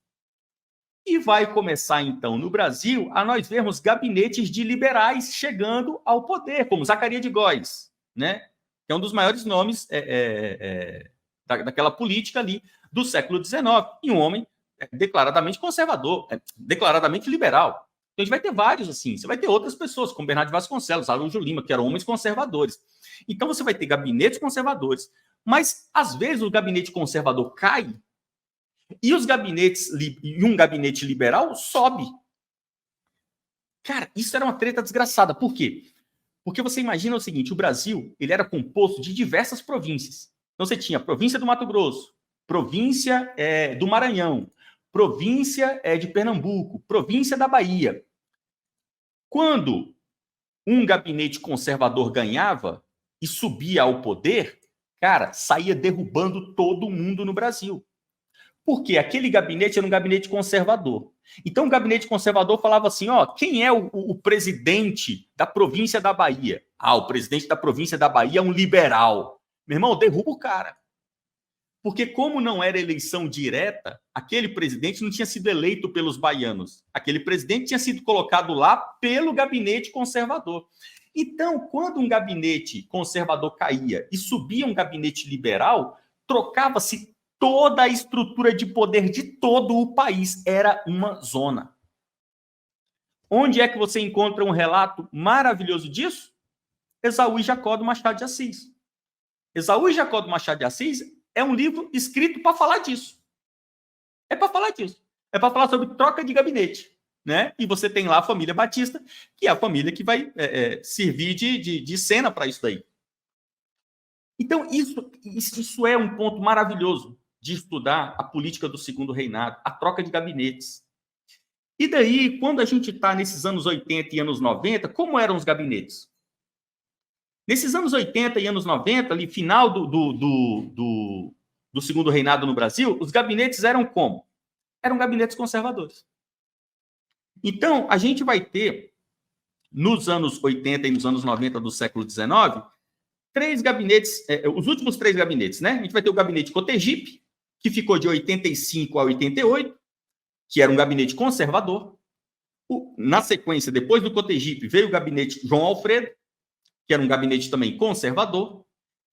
Speaker 4: E vai começar, então, no Brasil, a nós vermos gabinetes de liberais chegando ao poder, como Zacarias de Góes, né? Que é um dos maiores nomes daquela política ali do século XIX, e um homem declaradamente conservador, declaradamente liberal. Então, a gente vai ter vários assim. Você vai ter outras pessoas, como Bernardo de Vasconcelos, Araújo Lima, que eram homens conservadores. Então, você vai ter gabinetes conservadores. Mas, às vezes, o gabinete conservador cai e um gabinete liberal sobe. Cara, isso era uma treta desgraçada. Por quê? Porque você imagina o seguinte, o Brasil, ele era composto de diversas províncias. Então você tinha a província do Mato Grosso, província do Maranhão, província de Pernambuco, província da Bahia. Quando um gabinete conservador ganhava e subia ao poder, cara, saía derrubando todo mundo no Brasil. Porque aquele gabinete era um gabinete conservador. Então, o gabinete conservador falava assim, ó, quem é o presidente da província da Bahia? Ah, o presidente da província da Bahia é um liberal. Meu irmão, derruba o cara. Porque como não era eleição direta, aquele presidente não tinha sido eleito pelos baianos. Aquele presidente tinha sido colocado lá pelo gabinete conservador. Então, quando um gabinete conservador caía e subia um gabinete liberal, trocava-se toda a estrutura de poder de todo o país. Era uma zona. Onde é que você encontra um relato maravilhoso disso? Esaú e Jacó do Machado de Assis. Esaú e Jacó do Machado de Assis é um livro escrito para falar disso. É para falar disso. É para falar sobre troca de gabinete. Né? E você tem lá a família Batista, que é a família que vai servir de cena para isso daí. Então, isso é um ponto maravilhoso de estudar a política do segundo reinado, a troca de gabinetes. E daí, quando a gente está nesses anos 80 e anos 90, como eram os gabinetes? Nesses anos 80 e anos 90, ali, final do segundo reinado no Brasil, os gabinetes eram como? Eram gabinetes conservadores. Então, a gente vai ter, nos anos 80 e nos anos 90 do século XIX, três gabinetes, os últimos três gabinetes, né? A gente vai ter o gabinete Cotegipe, que ficou de 85 a 88, que era um gabinete conservador. Na sequência, depois do Cotegipe, veio o gabinete João Alfredo, que era um gabinete também conservador.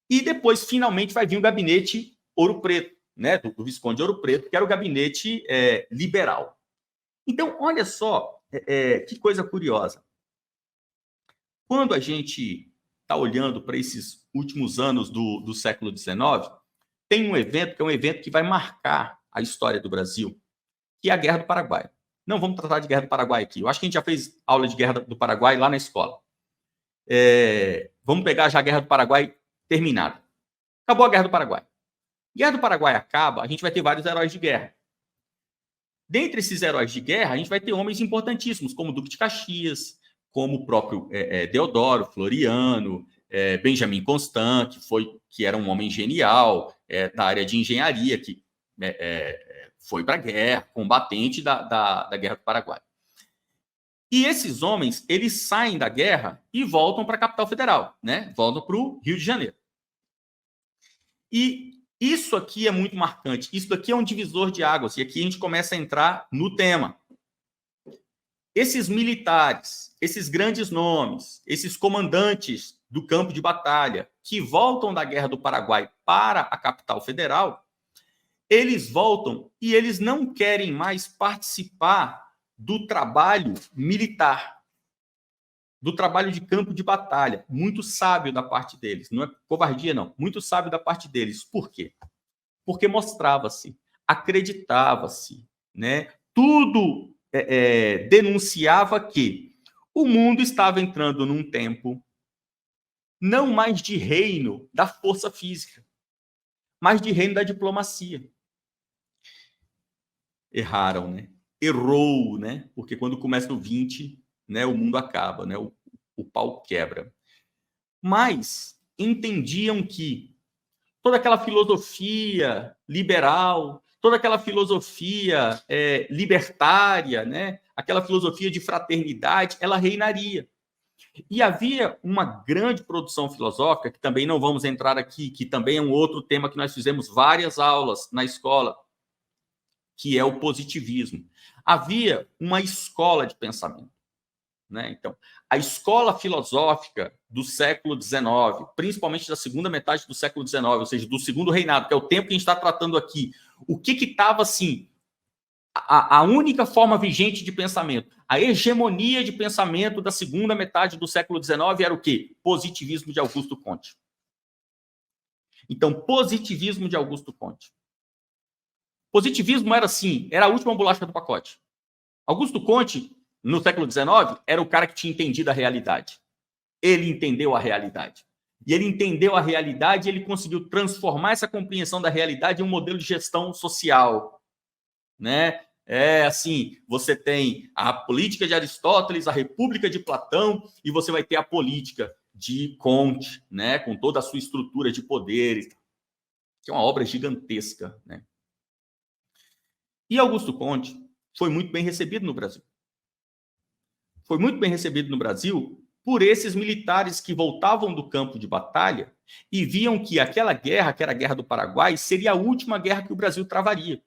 Speaker 4: E depois, finalmente, vai vir o gabinete Ouro Preto, né, do Visconde Ouro Preto, que era o gabinete liberal. Então, olha só que coisa curiosa. Quando a gente está olhando para esses últimos anos do século XIX, tem um evento que é um evento que vai marcar a história do Brasil, que é a Guerra do Paraguai. Não vamos tratar de Guerra do Paraguai aqui. Eu acho que a gente já fez aula de Guerra do Paraguai lá na escola. Vamos pegar já a Guerra do Paraguai terminada. Acabou a Guerra do Paraguai. Guerra do Paraguai acaba, a gente vai ter vários heróis de guerra. Dentre esses heróis de guerra, a gente vai ter homens importantíssimos, como o Duque de Caxias, como o próprio Deodoro, Floriano, Benjamin Constant, que era um homem genial da área de engenharia, que foi para a guerra, combatente da Guerra do Paraguai. E esses homens, eles saem da guerra e voltam para a capital federal, né? Voltam para o Rio de Janeiro. E isso aqui é muito marcante. Isso daqui é um divisor de águas. E aqui a gente começa a entrar no tema. Esses militares, esses grandes nomes, esses comandantes do campo de batalha que voltam da Guerra do Paraguai para a capital federal, eles voltam e eles não querem mais participar do trabalho militar, do trabalho de campo de batalha. Muito sábio da parte deles. Não é covardia, não. Muito sábio da parte deles. Por quê? Porque mostrava-se, acreditava-se, né? Tudo denunciava que o mundo estava entrando num tempo não mais de reino da força física, mas de reino da diplomacia. Erraram, né? Errou, né? Porque quando começa o 20, né, o mundo acaba, né? O pau quebra. Mas entendiam que toda aquela filosofia liberal, toda aquela filosofia libertária, né? Aquela filosofia de fraternidade, ela reinaria. E havia uma grande produção filosófica, que também não vamos entrar aqui, que também é um outro tema que nós fizemos várias aulas na escola, que é o positivismo. Havia uma escola de pensamento, né? Então, a escola filosófica do século XIX, principalmente da segunda metade do século XIX, ou seja, do segundo reinado, que é o tempo que a gente está tratando aqui, o que estava, assim, a única forma vigente de pensamento, a hegemonia de pensamento da segunda metade do século XIX era o quê? Positivismo de Augusto Comte. Então, positivismo de Augusto Comte. Positivismo era assim, era a última bolacha do pacote. Augusto Comte, no século XIX, era o cara que tinha entendido a realidade. Ele entendeu a realidade. E ele entendeu a realidade e ele conseguiu transformar essa compreensão da realidade em um modelo de gestão social, né? Assim, você tem a política de Aristóteles, a República de Platão, e você vai ter a política de Comte, né? Com toda a sua estrutura de poderes, que é uma obra gigantesca, né? E Augusto Comte foi muito bem recebido no Brasil. Foi muito bem recebido no Brasil por esses militares que voltavam do campo de batalha e viam que aquela guerra, que era a Guerra do Paraguai, seria a última guerra que o Brasil travaria.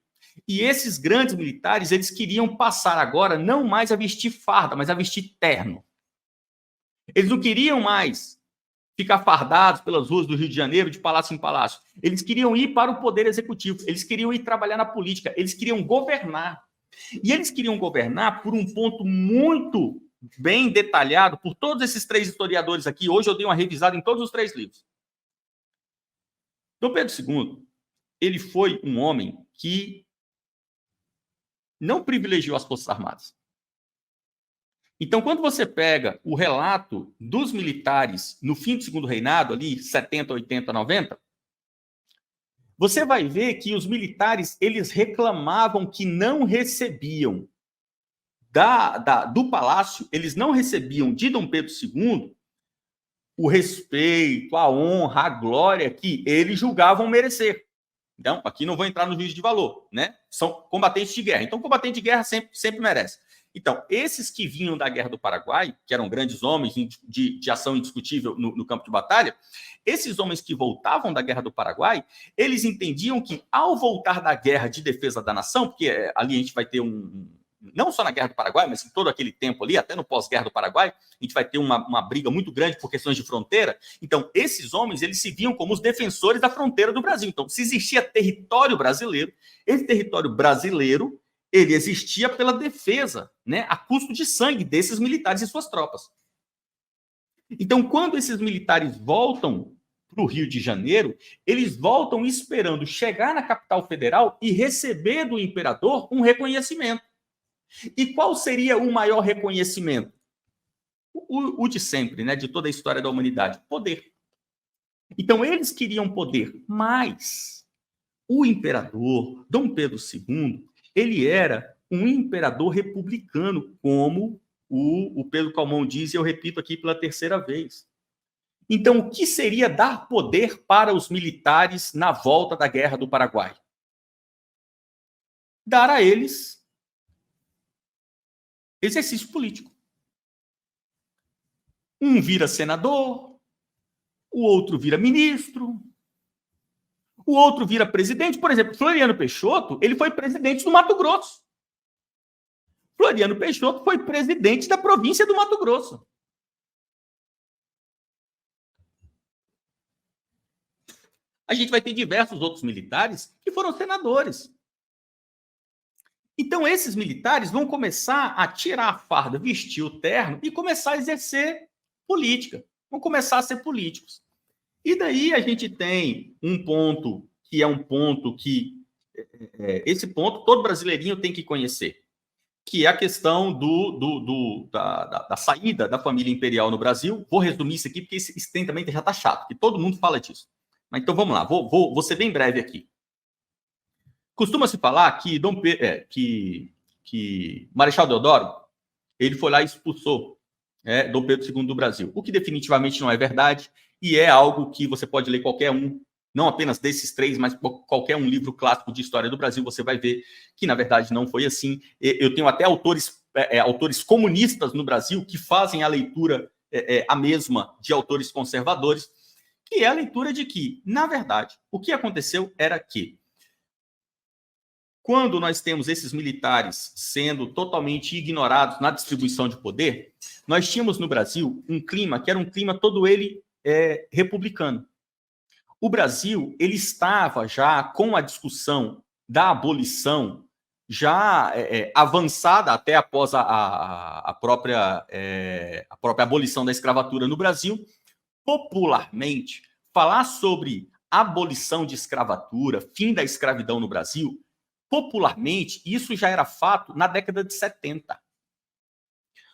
Speaker 4: E esses grandes militares, eles queriam passar agora não mais a vestir farda, mas a vestir terno. Eles não queriam mais ficar fardados pelas ruas do Rio de Janeiro, de palácio em palácio. Eles queriam ir para o poder executivo, eles queriam ir trabalhar na política, eles queriam governar. E eles queriam governar por um ponto muito bem detalhado por todos esses três historiadores aqui. Hoje eu dei uma revisada em todos os três livros. Dom Pedro II, ele foi um homem que não privilegiou as Forças Armadas. Então, quando você pega o relato dos militares no fim do segundo reinado, ali 70, 80, 90, você vai ver que os militares, eles reclamavam que não recebiam do palácio, eles não recebiam de Dom Pedro II o respeito, a honra, a glória que eles julgavam merecer. Então, aqui não vou entrar no juízo de valor, né? São combatentes de guerra. Então, combatente de guerra sempre merece. Então, esses que vinham da Guerra do Paraguai, que eram grandes homens de ação indiscutível no campo de batalha, esses homens que voltavam da Guerra do Paraguai, eles entendiam que, ao voltar da guerra de defesa da nação, porque ali a gente vai ter não só na Guerra do Paraguai, mas em todo aquele tempo ali, até no pós-Guerra do Paraguai, a gente vai ter uma briga muito grande por questões de fronteira. Então, esses homens, eles se viam como os defensores da fronteira do Brasil. Então, se existia território brasileiro, esse território brasileiro, ele existia pela defesa, né, a custo de sangue desses militares e suas tropas. Então, quando esses militares voltam para o Rio de Janeiro, eles voltam esperando chegar na capital federal e receber do imperador um reconhecimento. E qual seria o maior reconhecimento? o de sempre, né, de toda a história da humanidade, poder. Então, eles queriam poder, mas o imperador Dom Pedro II, ele era um imperador republicano, como o Pedro Calmon diz, e eu repito aqui pela terceira vez. Então, o que seria dar poder para os militares na volta da Guerra do Paraguai? Dar a eles exercício político. Um vira senador, o outro vira ministro, o outro vira presidente. Por exemplo, Floriano Peixoto, ele foi presidente do Mato Grosso. Floriano Peixoto foi presidente da província do Mato Grosso. A gente vai ter diversos outros militares que foram senadores. Então, esses militares vão começar a tirar a farda, vestir o terno e começar a exercer política. Vão começar a ser políticos. E daí a gente tem um ponto que é um ponto que... esse ponto todo brasileirinho tem que conhecer, que é a questão da saída da família imperial no Brasil. Vou resumir isso aqui, porque isso também já está chato, que todo mundo fala disso. Mas então vamos lá, vou ser bem breve aqui. Costuma-se falar que Marechal Deodoro, ele foi lá e expulsou Dom Pedro II do Brasil, o que definitivamente não é verdade, e é algo que você pode ler qualquer um, não apenas desses três, mas qualquer um livro clássico de história do Brasil, você vai ver que, na verdade, não foi assim. Eu tenho até autores comunistas no Brasil que fazem a leitura a mesma de autores conservadores, que é a leitura de que, na verdade, o que aconteceu era que, quando nós temos esses militares sendo totalmente ignorados na distribuição de poder, nós tínhamos no Brasil um clima que era um clima todo ele republicano. O Brasil, ele estava já com a discussão da abolição já avançada até após a própria abolição da escravatura no Brasil. Popularmente, falar sobre abolição de escravatura, fim da escravidão no Brasil, popularmente, isso já era fato na década de 70.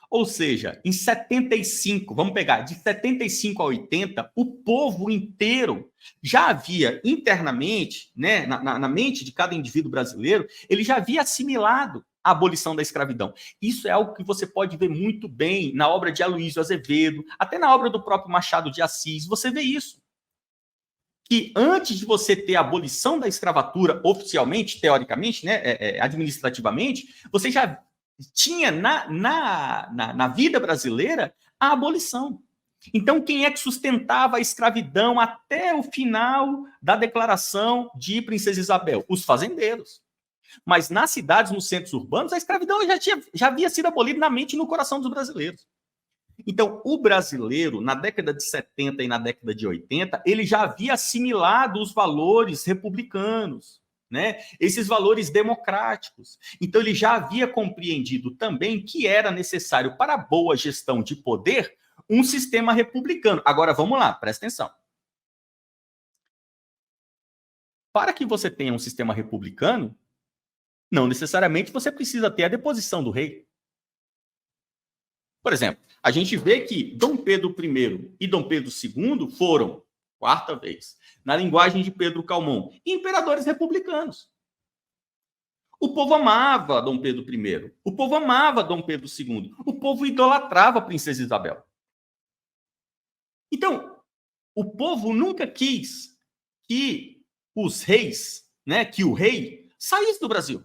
Speaker 4: Ou seja, em 75, vamos pegar, de 75 a 80, o povo inteiro já havia internamente, né, na mente de cada indivíduo brasileiro, ele já havia assimilado a abolição da escravidão. Isso é algo que você pode ver muito bem na obra de Aloysio Azevedo, até na obra do próprio Machado de Assis, você vê isso. Que antes de você ter a abolição da escravatura oficialmente, teoricamente, né, administrativamente, você já tinha na vida brasileira a abolição. Então, quem é que sustentava a escravidão até o final da declaração de Princesa Isabel? Os fazendeiros. Mas nas cidades, nos centros urbanos, a escravidão já havia sido abolida na mente e no coração dos brasileiros. Então, o brasileiro, na década de 70 e na década de 80, ele já havia assimilado os valores republicanos, né? Esses valores democráticos. Então, ele já havia compreendido também que era necessário, para a boa gestão de poder, um sistema republicano. Agora, vamos lá, presta atenção. Para que você tenha um sistema republicano, não necessariamente você precisa ter a deposição do rei. Por exemplo, a gente vê que Dom Pedro I e Dom Pedro II foram, quarta vez, na linguagem de Pedro Calmon, imperadores republicanos. O povo amava Dom Pedro I, o povo amava Dom Pedro II, o povo idolatrava a Princesa Isabel. Então, o povo nunca quis que os reis, né, que o rei saísse do Brasil.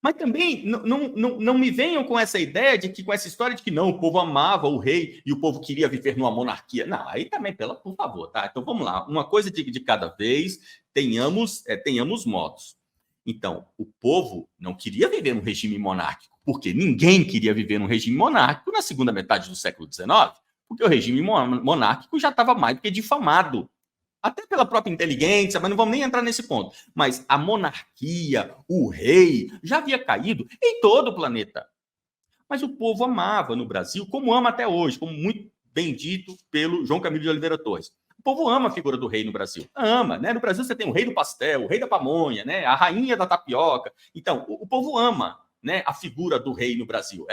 Speaker 4: Mas também não me venham com essa ideia de que, com essa história de que não, o povo amava o rei e o povo queria viver numa monarquia. Não, aí também, por favor, tá? Então vamos lá, uma coisa de cada vez, tenhamos modos. Então, o povo não queria viver num regime monárquico, porque ninguém queria viver num regime monárquico na segunda metade do século XIX, porque o regime monárquico já estava mais do que difamado. Até pela própria inteligência, mas não vamos nem entrar nesse ponto. Mas a monarquia, o rei, já havia caído em todo o planeta. Mas o povo amava no Brasil, como ama até hoje, como muito bem dito pelo João Camilo de Oliveira Torres. O povo ama a figura do rei no Brasil. Ama, né? No Brasil você tem o rei do pastel, o rei da pamonha, né? A rainha da tapioca. Então, o povo ama, né, a figura do rei no Brasil.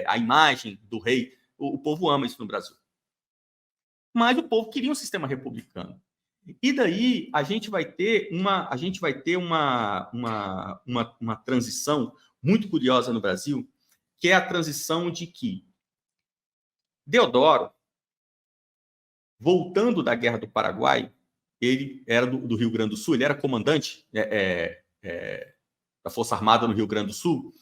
Speaker 4: A imagem do rei O povo ama isso no Brasil. Mas o povo queria um sistema republicano. E daí a gente vai ter uma transição muito curiosa no Brasil, que é a transição de que Deodoro, voltando da Guerra do Paraguai, ele era do Rio Grande do Sul, ele era comandante da Força Armada no Rio Grande do Sul.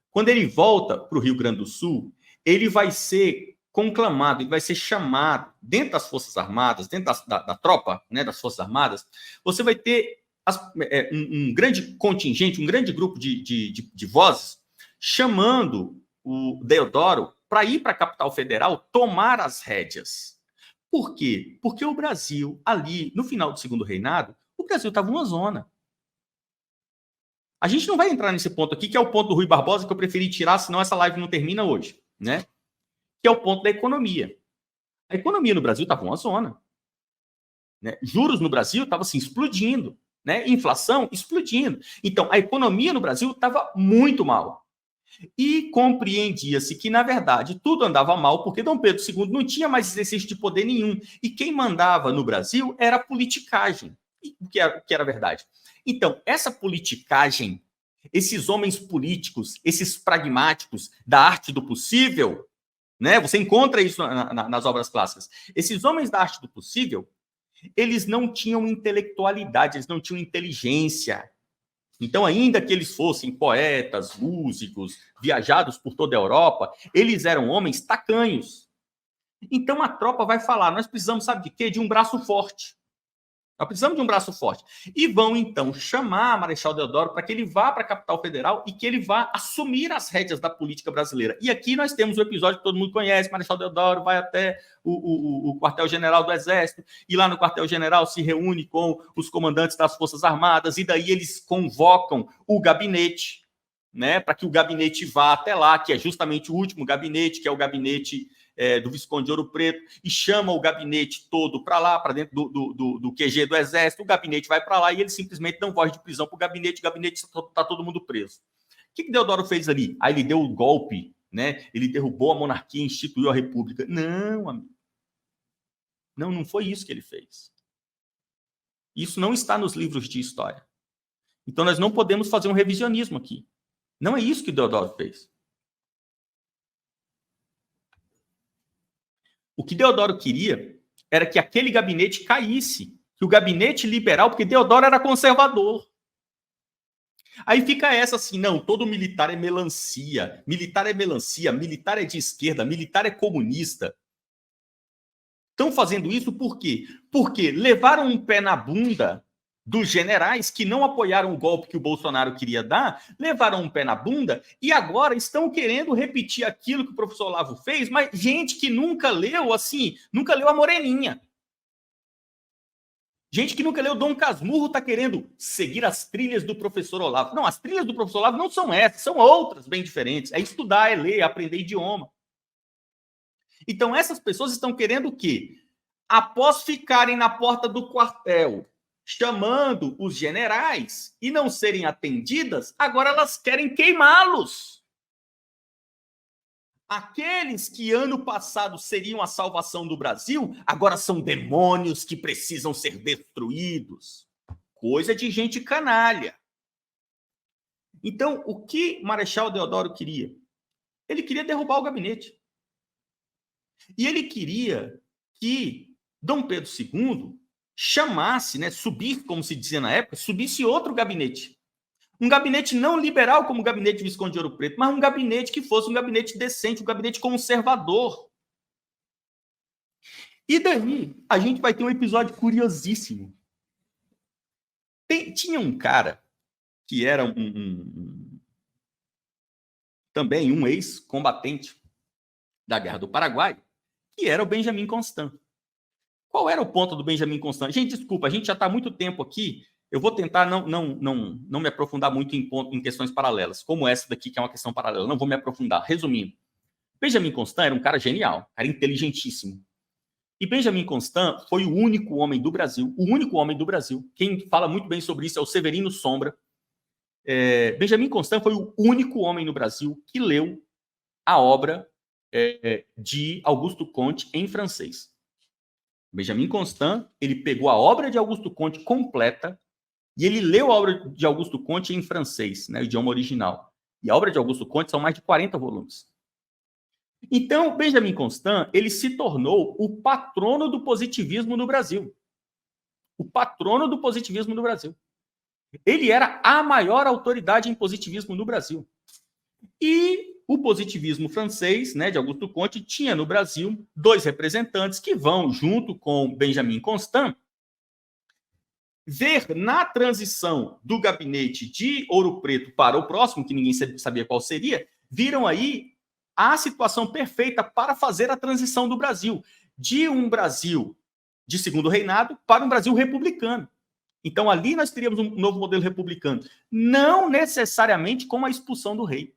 Speaker 4: Quando ele volta para o Rio Grande do Sul, ele vai ser conclamado, ele vai ser chamado dentro das Forças Armadas, dentro da tropa, né, das Forças Armadas. Você vai ter um grande contingente, um grande grupo de vozes chamando o Deodoro para ir para a capital federal tomar as rédeas. Por quê? Porque o Brasil, ali, no final do Segundo Reinado, o Brasil estava uma zona. A gente não vai entrar nesse ponto aqui, que é o ponto do Rui Barbosa, que eu preferi tirar, senão essa live não termina hoje, né? Que é o ponto da economia. A economia no Brasil estava uma zona. Né? Juros no Brasil estavam assim, explodindo. Né? Inflação explodindo. Então, a economia no Brasil estava muito mal. E compreendia-se que, na verdade, tudo andava mal porque Dom Pedro II não tinha mais exercício de poder nenhum. E quem mandava no Brasil era a politicagem, o que era verdade. Então, essa politicagem, esses homens políticos, esses pragmáticos da arte do possível, né? Você encontra isso nas obras clássicas. Esses homens da arte do possível, eles não tinham intelectualidade, eles não tinham inteligência. Então, ainda que eles fossem poetas, músicos, viajados por toda a Europa, eles eram homens tacanhos. Então, a tropa vai falar, nós precisamos, sabe de quê? De um braço forte. Nós precisamos de um braço forte. E vão, então, chamar Marechal Deodoro para que ele vá para a capital federal e que ele vá assumir as rédeas da política brasileira. E aqui nós temos o episódio que todo mundo conhece, Marechal Deodoro vai até o quartel-general do Exército, e lá no quartel-general se reúne com os comandantes das Forças Armadas, e daí eles convocam o gabinete, né, para que o gabinete vá até lá, que é justamente o último gabinete, que é o gabinete do Visconde de Ouro Preto, e chama o gabinete todo para lá, para dentro do QG do Exército. O gabinete vai para lá e ele simplesmente dão voz de prisão para o gabinete está todo mundo preso. O que Deodoro fez ali? Aí ele deu o golpe, né? Ele derrubou a monarquia, instituiu a república. Não, amigo. Não foi isso que ele fez. Isso não está nos livros de história. Então nós não podemos fazer um revisionismo aqui. Não é isso que Deodoro fez. O que Deodoro queria era que aquele gabinete caísse, que o gabinete liberal, porque Deodoro era conservador. Aí fica essa assim, não, todo militar é melancia, militar é de esquerda, militar é comunista. Estão fazendo isso por quê? Porque levaram um pé na bunda dos generais que não apoiaram o golpe que o Bolsonaro queria dar, levaram um pé na bunda e agora estão querendo repetir aquilo que o professor Olavo fez, mas gente que nunca leu a Moreninha. Gente que nunca leu Dom Casmurro está querendo seguir as trilhas do professor Olavo. Não, as trilhas do professor Olavo não são essas, são outras bem diferentes. É estudar, é ler, é aprender idioma. Então essas pessoas estão querendo o quê? Após ficarem na porta do quartel, chamando os generais e não serem atendidas, agora elas querem queimá-los. Aqueles que ano passado seriam a salvação do Brasil, agora são demônios que precisam ser destruídos. Coisa de gente canalha. Então, o que Marechal Deodoro queria? Ele queria derrubar o gabinete. E ele queria que Dom Pedro II chamasse, né, subisse, como se dizia na época, subisse outro gabinete. Um gabinete não liberal como o gabinete Visconde de Ouro Preto, mas um gabinete que fosse um gabinete decente, um gabinete conservador. E daí a gente vai ter um episódio curiosíssimo. Tinha um cara que era também um ex-combatente da Guerra do Paraguai, que era o Benjamin Constant. Qual era o ponto do Benjamin Constant? Gente, desculpa, a gente já está há muito tempo aqui. Eu vou tentar não me aprofundar muito em questões paralelas, como essa daqui, que é uma questão paralela. Não vou me aprofundar. Resumindo, Benjamin Constant era um cara genial, era inteligentíssimo. E Benjamin Constant foi o único homem do Brasil, quem fala muito bem sobre isso é o Severino Sombra. Benjamin Constant foi o único homem no Brasil que leu a obra de Augusto Comte em francês. Benjamin Constant, ele pegou a obra de Augusto Comte completa e ele leu a obra de Augusto Comte em francês, né, o idioma original. E a obra de Augusto Comte são mais de 40 volumes. Então, Benjamin Constant, ele se tornou o patrono do positivismo no Brasil. O patrono do positivismo no Brasil. Ele era a maior autoridade em positivismo no Brasil. E o positivismo francês, né, de Augusto Comte, tinha no Brasil 2 representantes que vão, junto com Benjamin Constant, ver na transição do gabinete de Ouro Preto para o próximo, que ninguém sabia qual seria, viram aí a situação perfeita para fazer a transição do Brasil, de um Brasil de segundo reinado para um Brasil republicano. Então, ali nós teríamos um novo modelo republicano, não necessariamente com a expulsão do rei.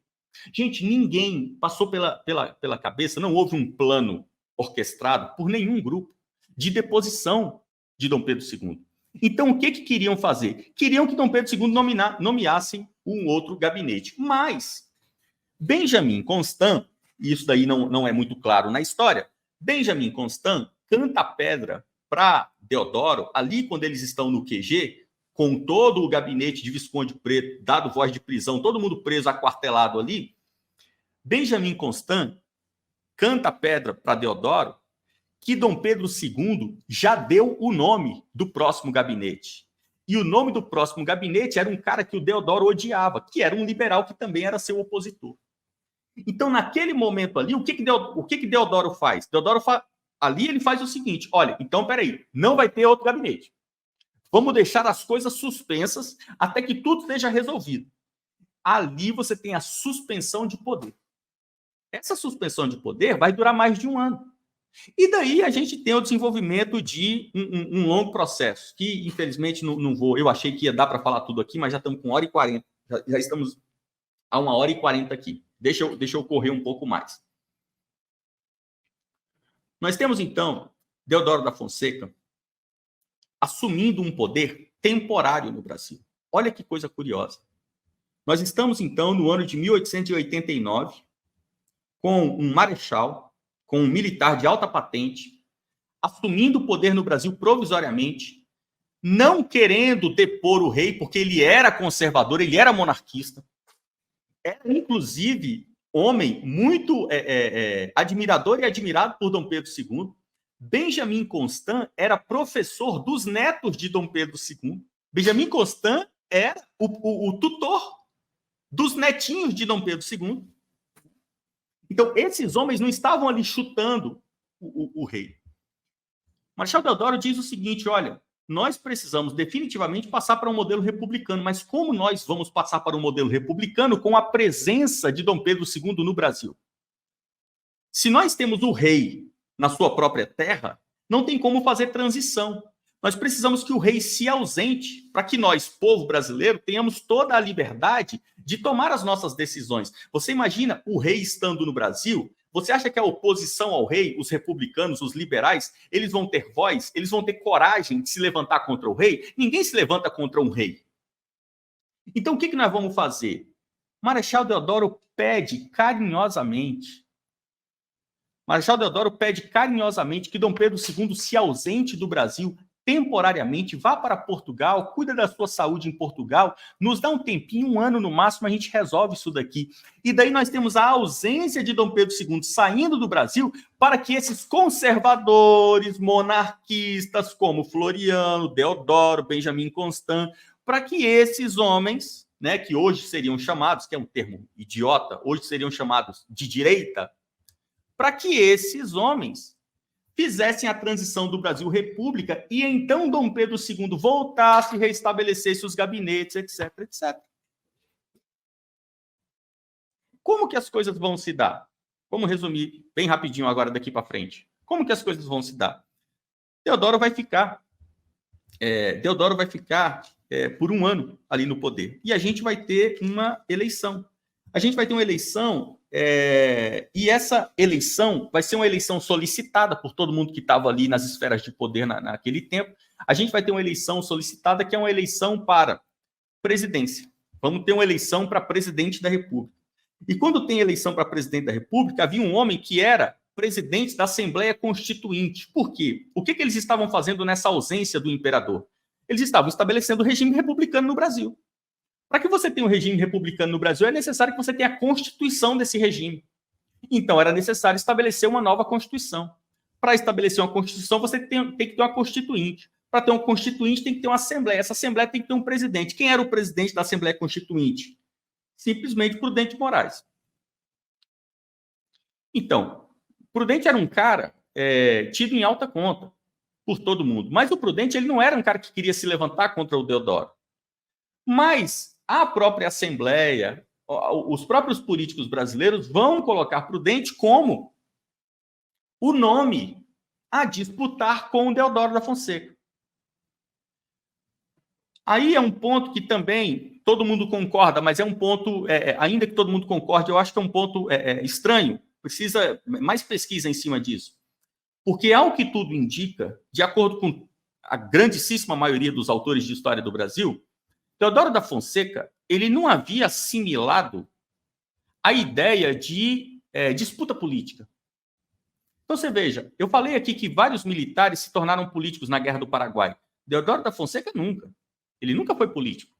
Speaker 4: Gente, ninguém passou pela cabeça, não houve um plano orquestrado por nenhum grupo de deposição de Dom Pedro II. Então, o que queriam fazer? Queriam que Dom Pedro II nomeasse um outro gabinete. Mas Benjamin Constant, e isso daí não é muito claro na história, Benjamin Constant canta a pedra para Deodoro, ali quando eles estão no QG, com todo o gabinete de Visconde Preto, dado voz de prisão, todo mundo preso, aquartelado ali, Benjamin Constant canta a pedra para Deodoro, que Dom Pedro II já deu o nome do próximo gabinete. E o nome do próximo gabinete era um cara que o Deodoro odiava, que era um liberal que também era seu opositor. Então, naquele momento ali, o que Deodoro faz? Ali ele faz o seguinte, olha, então, peraí, não vai ter outro gabinete. Vamos deixar as coisas suspensas até que tudo seja resolvido. Ali você tem a suspensão de poder. Essa suspensão de poder vai durar mais de um ano. E daí a gente tem o desenvolvimento de um longo processo, que infelizmente não vou, eu achei que ia dar para falar tudo aqui, mas já estamos com 1h40, já estamos a 1h40 aqui. Deixa eu correr um pouco mais. Nós temos, então, Deodoro da Fonseca assumindo um poder temporário no Brasil. Olha que coisa curiosa. Nós estamos, então, no ano de 1889, com um marechal, com um militar de alta patente, assumindo o poder no Brasil provisoriamente, não querendo depor o rei, porque ele era conservador, ele era monarquista. Era, inclusive, homem muito admirador e admirado por Dom Pedro II. Benjamin Constant era professor dos netos de Dom Pedro II. Benjamin Constant era o tutor dos netinhos de Dom Pedro II. Então, esses homens não estavam ali chutando o rei. Marechal Deodoro diz o seguinte, olha, nós precisamos definitivamente passar para um modelo republicano, mas como nós vamos passar para um modelo republicano com a presença de Dom Pedro II no Brasil? Se nós temos o rei na sua própria terra, não tem como fazer transição. Nós precisamos que o rei se ausente para que nós, povo brasileiro, tenhamos toda a liberdade de tomar as nossas decisões. Você imagina o rei estando no Brasil? Você acha que a oposição ao rei, os republicanos, os liberais, eles vão ter voz? Eles vão ter coragem de se levantar contra o rei? Ninguém se levanta contra um rei. Então, o que nós vamos fazer? Marechal Deodoro pede carinhosamente que Dom Pedro II se ausente do Brasil temporariamente, vá para Portugal, cuida da sua saúde em Portugal, nos dá um tempinho, um ano no máximo, a gente resolve isso daqui. E daí nós temos a ausência de Dom Pedro II saindo do Brasil para que esses conservadores, monarquistas, como Floriano, Deodoro, Benjamin Constant, para que esses homens, né, que hoje seriam chamados, que é um termo idiota, hoje seriam chamados de direita, para que esses homens fizessem a transição do Brasil República e então Dom Pedro II voltasse e restabelecesse os gabinetes, etc, etc. Como que as coisas vão se dar? Vamos resumir bem rapidinho agora daqui para frente. Como que as coisas vão se dar? Deodoro vai ficar por um ano ali no poder. E a gente vai ter uma eleição. E essa eleição vai ser uma eleição solicitada por todo mundo que estava ali nas esferas de poder naquele tempo. A gente vai ter uma eleição solicitada que é uma eleição para presidência. Vamos ter uma eleição para presidente da República. E quando tem eleição para presidente da República, havia um homem que era presidente da Assembleia Constituinte. Por quê? O que eles estavam fazendo nessa ausência do imperador? Eles estavam estabelecendo o regime republicano no Brasil. Para que você tenha um regime republicano no Brasil, é necessário que você tenha a constituição desse regime. Então, era necessário estabelecer uma nova Constituição. Para estabelecer uma Constituição, você tem que ter uma Constituinte. Para ter um Constituinte, tem que ter uma Assembleia. Essa Assembleia tem que ter um presidente. Quem era o presidente da Assembleia Constituinte? Simplesmente Prudente Moraes. Então, Prudente era um cara tido em alta conta por todo mundo. Mas o Prudente ele não era um cara que queria se levantar contra o Deodoro. Mas a própria Assembleia, os próprios políticos brasileiros vão colocar Prudente como o nome a disputar com o Deodoro da Fonseca. Aí é um ponto que também todo mundo concorda, mas é um ponto, ainda que todo mundo concorde, eu acho que é um ponto estranho. Precisa mais pesquisa em cima disso. Porque, ao que tudo indica, de acordo com a grandíssima maioria dos autores de história do Brasil, Deodoro da Fonseca ele não havia assimilado a ideia de disputa política. Então, você veja, eu falei aqui que vários militares se tornaram políticos na Guerra do Paraguai. Deodoro da Fonseca nunca. Ele nunca foi político.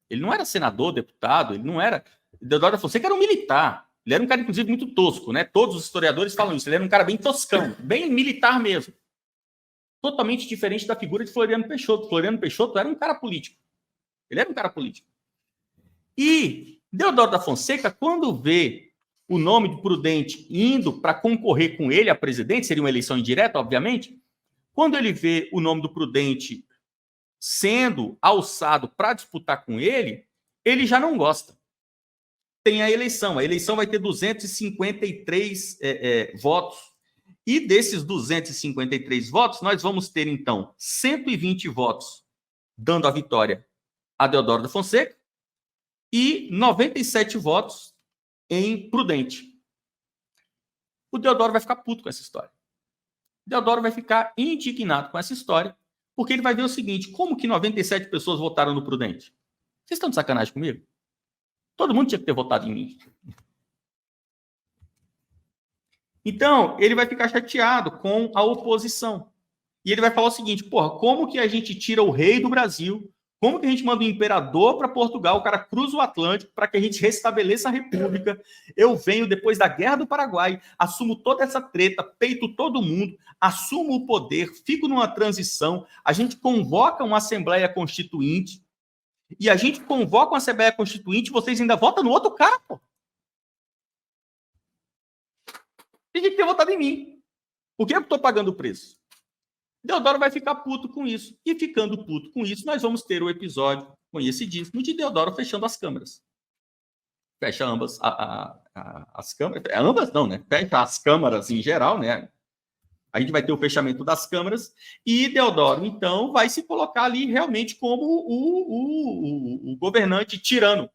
Speaker 4: Ele não era senador, deputado, ele não era... Deodoro da Fonseca era um militar. Ele era um cara, inclusive, muito tosco, né? Todos os historiadores falam isso. Ele era um cara bem toscão, bem militar mesmo. Totalmente diferente da figura de Floriano Peixoto. Floriano Peixoto era um cara político. Ele era um cara político. E Deodoro da Fonseca, quando vê o nome de Prudente indo para concorrer com ele a presidente, seria uma eleição indireta, obviamente, quando ele vê o nome do Prudente sendo alçado para disputar com ele, ele já não gosta. Tem a eleição vai ter 253 votos, e desses 253 votos, nós vamos ter, então, 120 votos dando a vitória a Deodoro da Fonseca e 97 votos em Prudente. O Deodoro vai ficar puto com essa história. O Deodoro vai ficar indignado com essa história, porque ele vai ver o seguinte: como que 97 pessoas votaram no Prudente? Vocês estão de sacanagem comigo? Todo mundo tinha que ter votado em mim. Então, ele vai ficar chateado com a oposição. E ele vai falar o seguinte: porra, como que a gente tira o rei do Brasil? Como que a gente manda o imperador para Portugal? O cara cruza o Atlântico para que a gente restabeleça a república. Eu venho depois da Guerra do Paraguai, assumo toda essa treta, peito todo mundo, assumo o poder, fico numa transição, a gente convoca uma Assembleia Constituinte, e a gente convoca uma Assembleia Constituinte, vocês ainda votam no outro cara, pô. Tem que ter votado em mim. Por que eu estou pagando o preço? Deodoro vai ficar puto com isso. E ficando puto com isso, nós vamos ter o episódio conhecidíssimo de Deodoro fechando as câmaras. Fecha ambas as câmaras. Ambas não, né? Fecha as câmaras em geral, né? A gente vai ter o fechamento das câmaras e Deodoro, então, vai se colocar ali realmente como o governante tirano,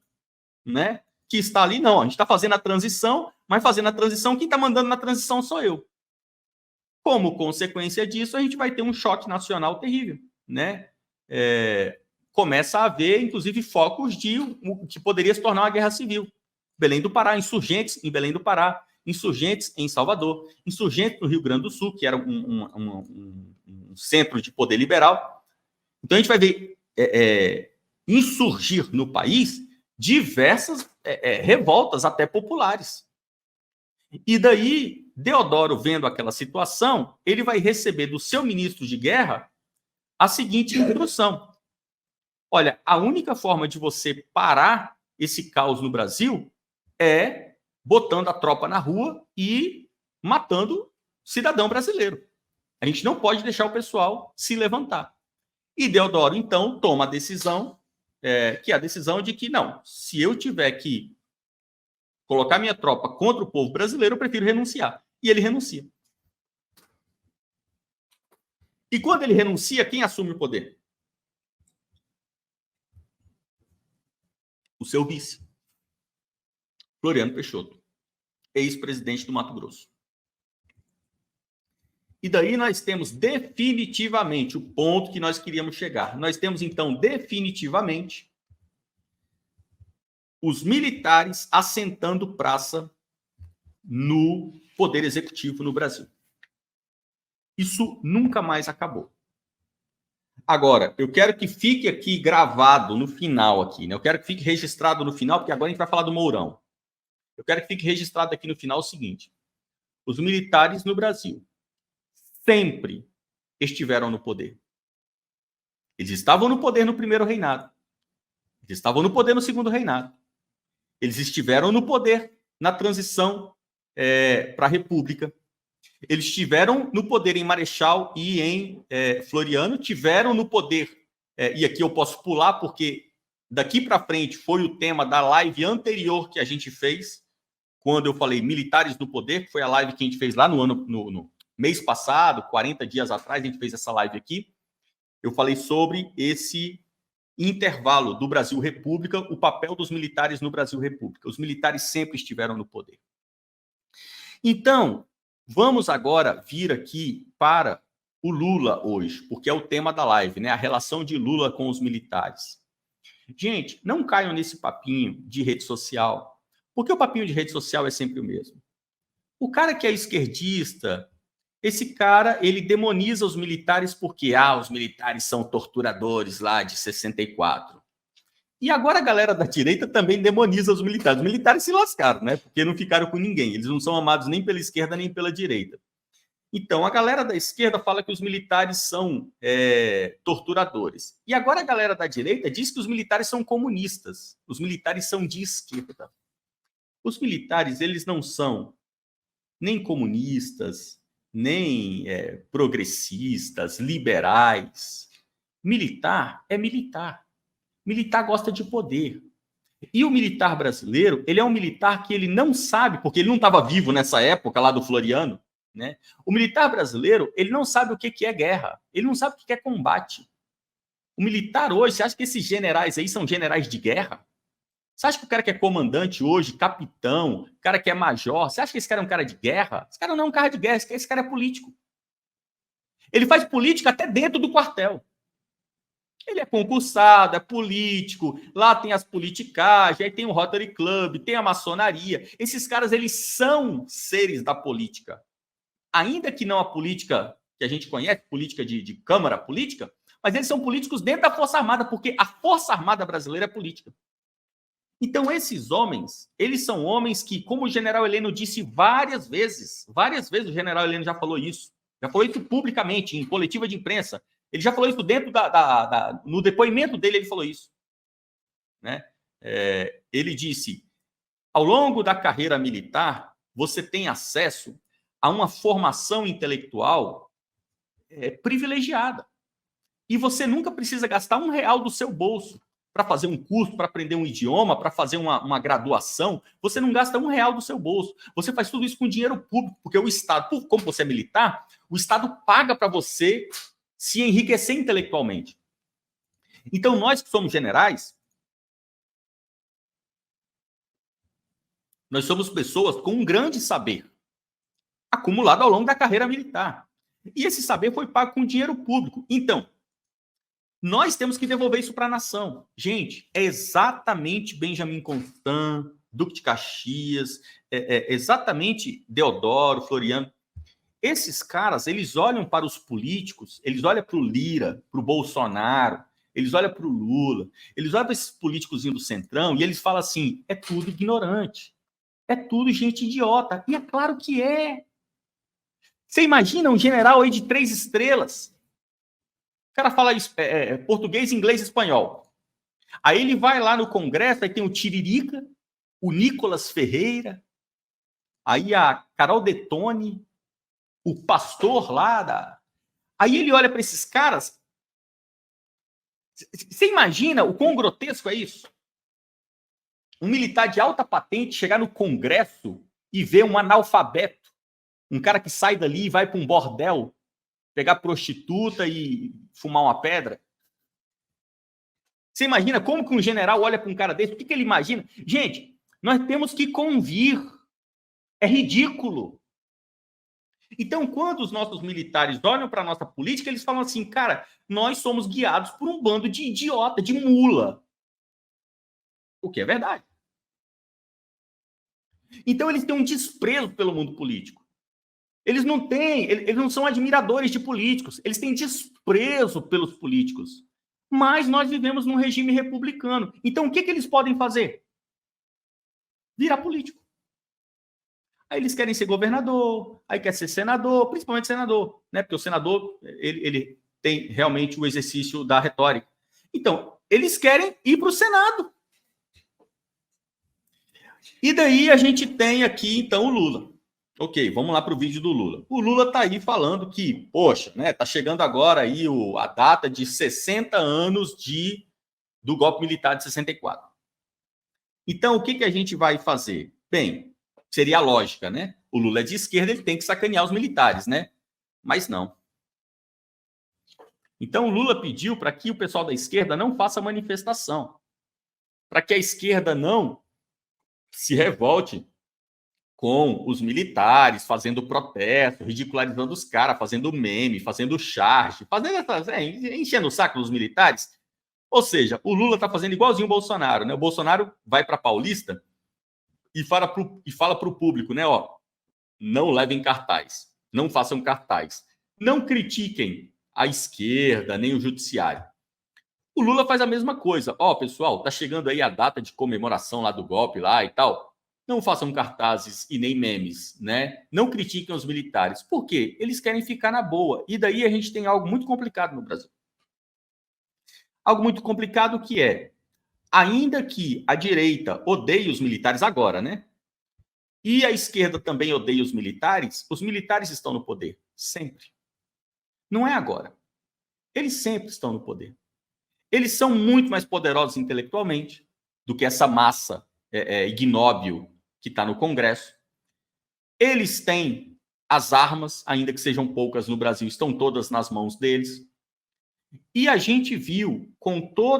Speaker 4: né? Que está ali, não. A gente está fazendo a transição, mas fazendo a transição, quem está mandando na transição sou eu. Como consequência disso, a gente vai ter um choque nacional terrível, né? Começa a haver, inclusive, focos de o que poderia se tornar uma guerra civil. Belém do Pará, insurgentes em Belém do Pará, insurgentes em Salvador, insurgentes no Rio Grande do Sul, que era um centro de poder liberal. Então, a gente vai ver insurgir no país diversas revoltas, até populares. E daí, Deodoro, vendo aquela situação, ele vai receber do seu ministro de guerra a seguinte instrução: olha, a única forma de você parar esse caos no Brasil é botando a tropa na rua e matando cidadão brasileiro. A gente não pode deixar o pessoal se levantar. E Deodoro, então, toma a decisão, que é a decisão de que, não, se eu tiver que colocar minha tropa contra o povo brasileiro, eu prefiro renunciar. E ele renuncia. E quando ele renuncia, quem assume o poder? O seu vice, Floriano Peixoto, ex-presidente do Mato Grosso. E daí nós temos definitivamente o ponto que nós queríamos chegar. Nós temos, então, definitivamente os militares assentando praça no poder executivo no Brasil. Isso nunca mais acabou. Agora, eu quero que fique aqui gravado no final aqui, né? Eu quero que fique registrado no final, porque agora a gente vai falar do Mourão. Eu quero que fique registrado aqui no final o seguinte: os militares no Brasil sempre estiveram no poder. Eles estavam no poder no primeiro reinado. Eles estavam no poder no segundo reinado. Eles estiveram no poder na transição para a República. Eles estiveram no poder em Marechal e em Floriano, tiveram no poder, e aqui eu posso pular, porque daqui para frente foi o tema da live anterior que a gente fez, quando eu falei militares no poder, que foi a live que a gente fez lá no mês passado, 40 dias atrás, a gente fez essa live aqui. Eu falei sobre esse intervalo do Brasil República, o papel dos militares no Brasil República. Os militares sempre estiveram no poder. Então, vamos agora vir aqui para o Lula hoje, porque é o tema da live, né? A relação de Lula com os militares. Gente, não caiam nesse papinho de rede social, porque o papinho de rede social é sempre o mesmo. O cara que é esquerdista, esse cara, ele demoniza os militares porque, os militares são torturadores lá de 64. E agora a galera da direita também demoniza os militares. Os militares se lascaram, né? Porque não ficaram com ninguém. Eles não são amados nem pela esquerda nem pela direita. Então, a galera da esquerda fala que os militares são torturadores. E agora a galera da direita diz que os militares são comunistas. Os militares são de esquerda. Os militares, eles não são nem comunistas, nem progressistas, liberais. Militar é militar. Militar gosta de poder. E o militar brasileiro, ele é um militar que ele não sabe, porque ele não estava vivo nessa época lá do Floriano, né? O militar brasileiro, ele não sabe o que é guerra. Ele não sabe o que é combate. O militar hoje, você acha que esses generais aí são generais de guerra? Você acha que o cara que é comandante hoje, capitão, o cara que é major, você acha que esse cara é um cara de guerra? Esse cara não é um cara de guerra, esse cara é político. Ele faz política até dentro do quartel. Ele é concursado, é político, lá tem as politicagens, aí tem o Rotary Club, tem a maçonaria. Esses caras, eles são seres da política. Ainda que não a política que a gente conhece, política de câmara política, mas eles são políticos dentro da Força Armada, porque a Força Armada brasileira é política. Então, esses homens, eles são homens que, como o general Heleno disse várias vezes o general Heleno já falou isso publicamente, em coletiva de imprensa, ele já falou isso dentro no depoimento dele, ele falou isso. Né? Ele disse, ao longo da carreira militar, você tem acesso a uma formação intelectual privilegiada. E você nunca precisa gastar R$1 do seu bolso para fazer um curso, para aprender um idioma, para fazer uma graduação. Você não gasta R$1 do seu bolso. Você faz tudo isso com dinheiro público, porque o Estado, como você é militar, o Estado paga para você se enriquecer intelectualmente. Então, nós que somos generais, nós somos pessoas com um grande saber acumulado ao longo da carreira militar. E esse saber foi pago com dinheiro público. Então, nós temos que devolver isso para a nação. Gente, é exatamente Benjamin Constant, Duque de Caxias, exatamente Deodoro, Floriano. Esses caras, eles olham para os políticos, eles olham para o Lira, para o Bolsonaro, eles olham para o Lula, eles olham para esses políticos do Centrão e eles falam assim, é tudo ignorante, é tudo gente idiota. E é claro que é. Você imagina um general aí de 3 estrelas, o cara fala português, inglês e espanhol. Aí ele vai lá no Congresso, aí tem o Tiririca, o Nicolas Ferreira, aí a Carol Detone, o pastor lá Aí ele olha para esses caras. Você imagina o quão grotesco é isso? Um militar de alta patente chegar no Congresso e ver um analfabeto, um cara que sai dali e vai para um bordel, pegar prostituta e fumar uma pedra. Você imagina como que um general olha para um cara desse? O que ele imagina? Gente, nós temos que convir. É ridículo. Então, quando os nossos militares olham para a nossa política, eles falam assim, cara, nós somos guiados por um bando de idiota, de mula. O que é verdade. Então, eles têm um desprezo pelo mundo político. Eles não são admiradores de políticos, eles têm desprezo pelos políticos. Mas nós vivemos num regime republicano. Então, o que eles podem fazer? Virar político. Aí eles querem ser governador, aí quer ser senador, principalmente senador, né? Porque o senador, ele tem realmente o exercício da retórica. Então, eles querem ir para o Senado. E daí a gente tem aqui, então, o Lula. Ok, vamos lá para o vídeo do Lula. O Lula está aí falando que, poxa, né, tá chegando agora aí a data de 60 anos do golpe militar de 64. Então, o que a gente vai fazer? Bem, seria a lógica, né? O Lula é de esquerda, ele tem que sacanear os militares, né? Mas não. Então, o Lula pediu para que o pessoal da esquerda não faça manifestação, para que a esquerda não se revolte com os militares, fazendo protesto, ridicularizando os caras, fazendo meme, fazendo charge, enchendo o saco dos militares. Ou seja, o Lula está fazendo igualzinho o Bolsonaro, né? O Bolsonaro vai para Paulista e fala para o público, né? Ó, não levem cartaz, não façam cartaz, não critiquem a esquerda, nem o judiciário. O Lula faz a mesma coisa. Ó, pessoal, tá chegando aí a data de comemoração lá do golpe lá e tal. Não façam cartazes e nem memes, né? Não critiquem os militares. Por quê? Eles querem ficar na boa. E daí a gente tem algo muito complicado no Brasil. Algo muito complicado que é, ainda que a direita odeie os militares agora, né? E a esquerda também odeia os militares estão no poder. Sempre. Não é agora. Eles sempre estão no poder. Eles são muito mais poderosos intelectualmente do que essa massa ignóbil que está no Congresso. Eles têm as armas, ainda que sejam poucas no Brasil, estão todas nas mãos deles. E a gente viu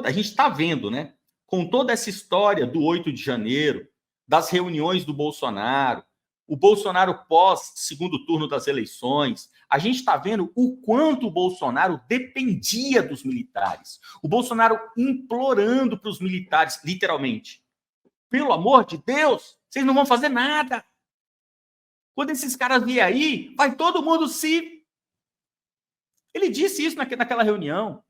Speaker 4: a gente está vendo, né? Com toda essa história do 8 de janeiro, das reuniões do Bolsonaro, o Bolsonaro pós segundo turno das eleições, a gente está vendo o quanto o Bolsonaro dependia dos militares. O Bolsonaro implorando para os militares, literalmente, pelo amor de Deus, vocês não vão fazer nada. Quando esses caras vierem aí, vai todo mundo se... Ele disse isso naquela reunião.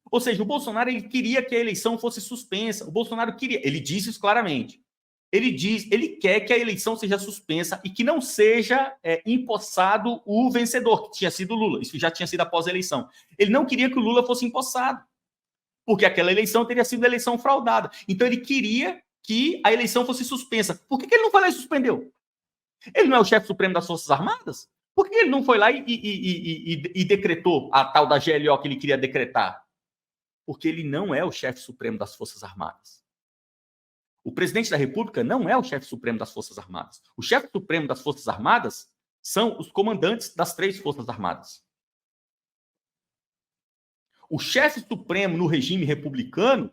Speaker 4: Ou seja, o Bolsonaro ele queria que a eleição fosse suspensa. O Bolsonaro queria... Ele disse isso claramente. Ele quer que a eleição seja suspensa e que não seja empossado o vencedor, que tinha sido o Lula. Isso já tinha sido após a eleição. Ele não queria que o Lula fosse empossado, porque aquela eleição teria sido eleição fraudada. Então ele queria que a eleição fosse suspensa. Por que ele não foi lá e suspendeu? Ele não é o chefe supremo das Forças Armadas? Por que ele não foi lá e decretou a tal da GLO que ele queria decretar? Porque ele não é o chefe supremo das Forças Armadas. O presidente da República não é o chefe supremo das Forças Armadas. O chefe supremo das Forças Armadas são os comandantes das 3 Forças Armadas. O chefe supremo no regime republicano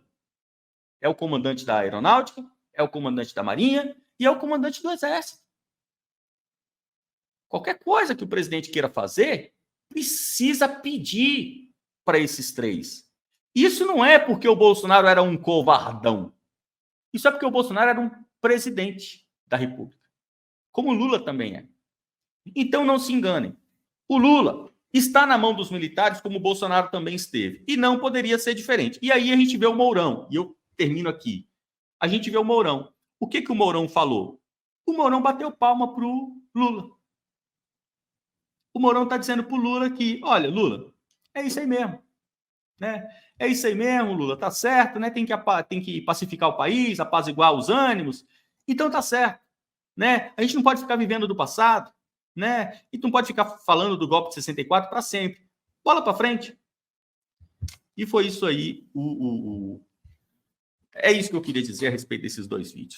Speaker 4: é o comandante da Aeronáutica, é o comandante da Marinha e é o comandante do Exército. Qualquer coisa que o presidente queira fazer, precisa pedir para esses 3. Isso não é porque o Bolsonaro era um covardão. Isso é porque o Bolsonaro era um presidente da República, como o Lula também é. Então não se enganem. O Lula está na mão dos militares, como o Bolsonaro também esteve. E não poderia ser diferente. E aí a gente vê o Mourão, e eu termino aqui. A gente vê o Mourão. O que o Mourão falou? O Mourão bateu palma para o Lula. O Mourão está dizendo para o Lula que, olha, Lula, é isso aí mesmo. Né? É isso aí mesmo, Lula, tá certo, né? Tem que pacificar o país, apaziguar os ânimos. Então tá certo, né? A gente não pode ficar vivendo do passado, né? E não pode ficar falando do golpe de 64 para sempre. Bola para frente. E foi isso aí. É isso que eu queria dizer a respeito desses 2 vídeos.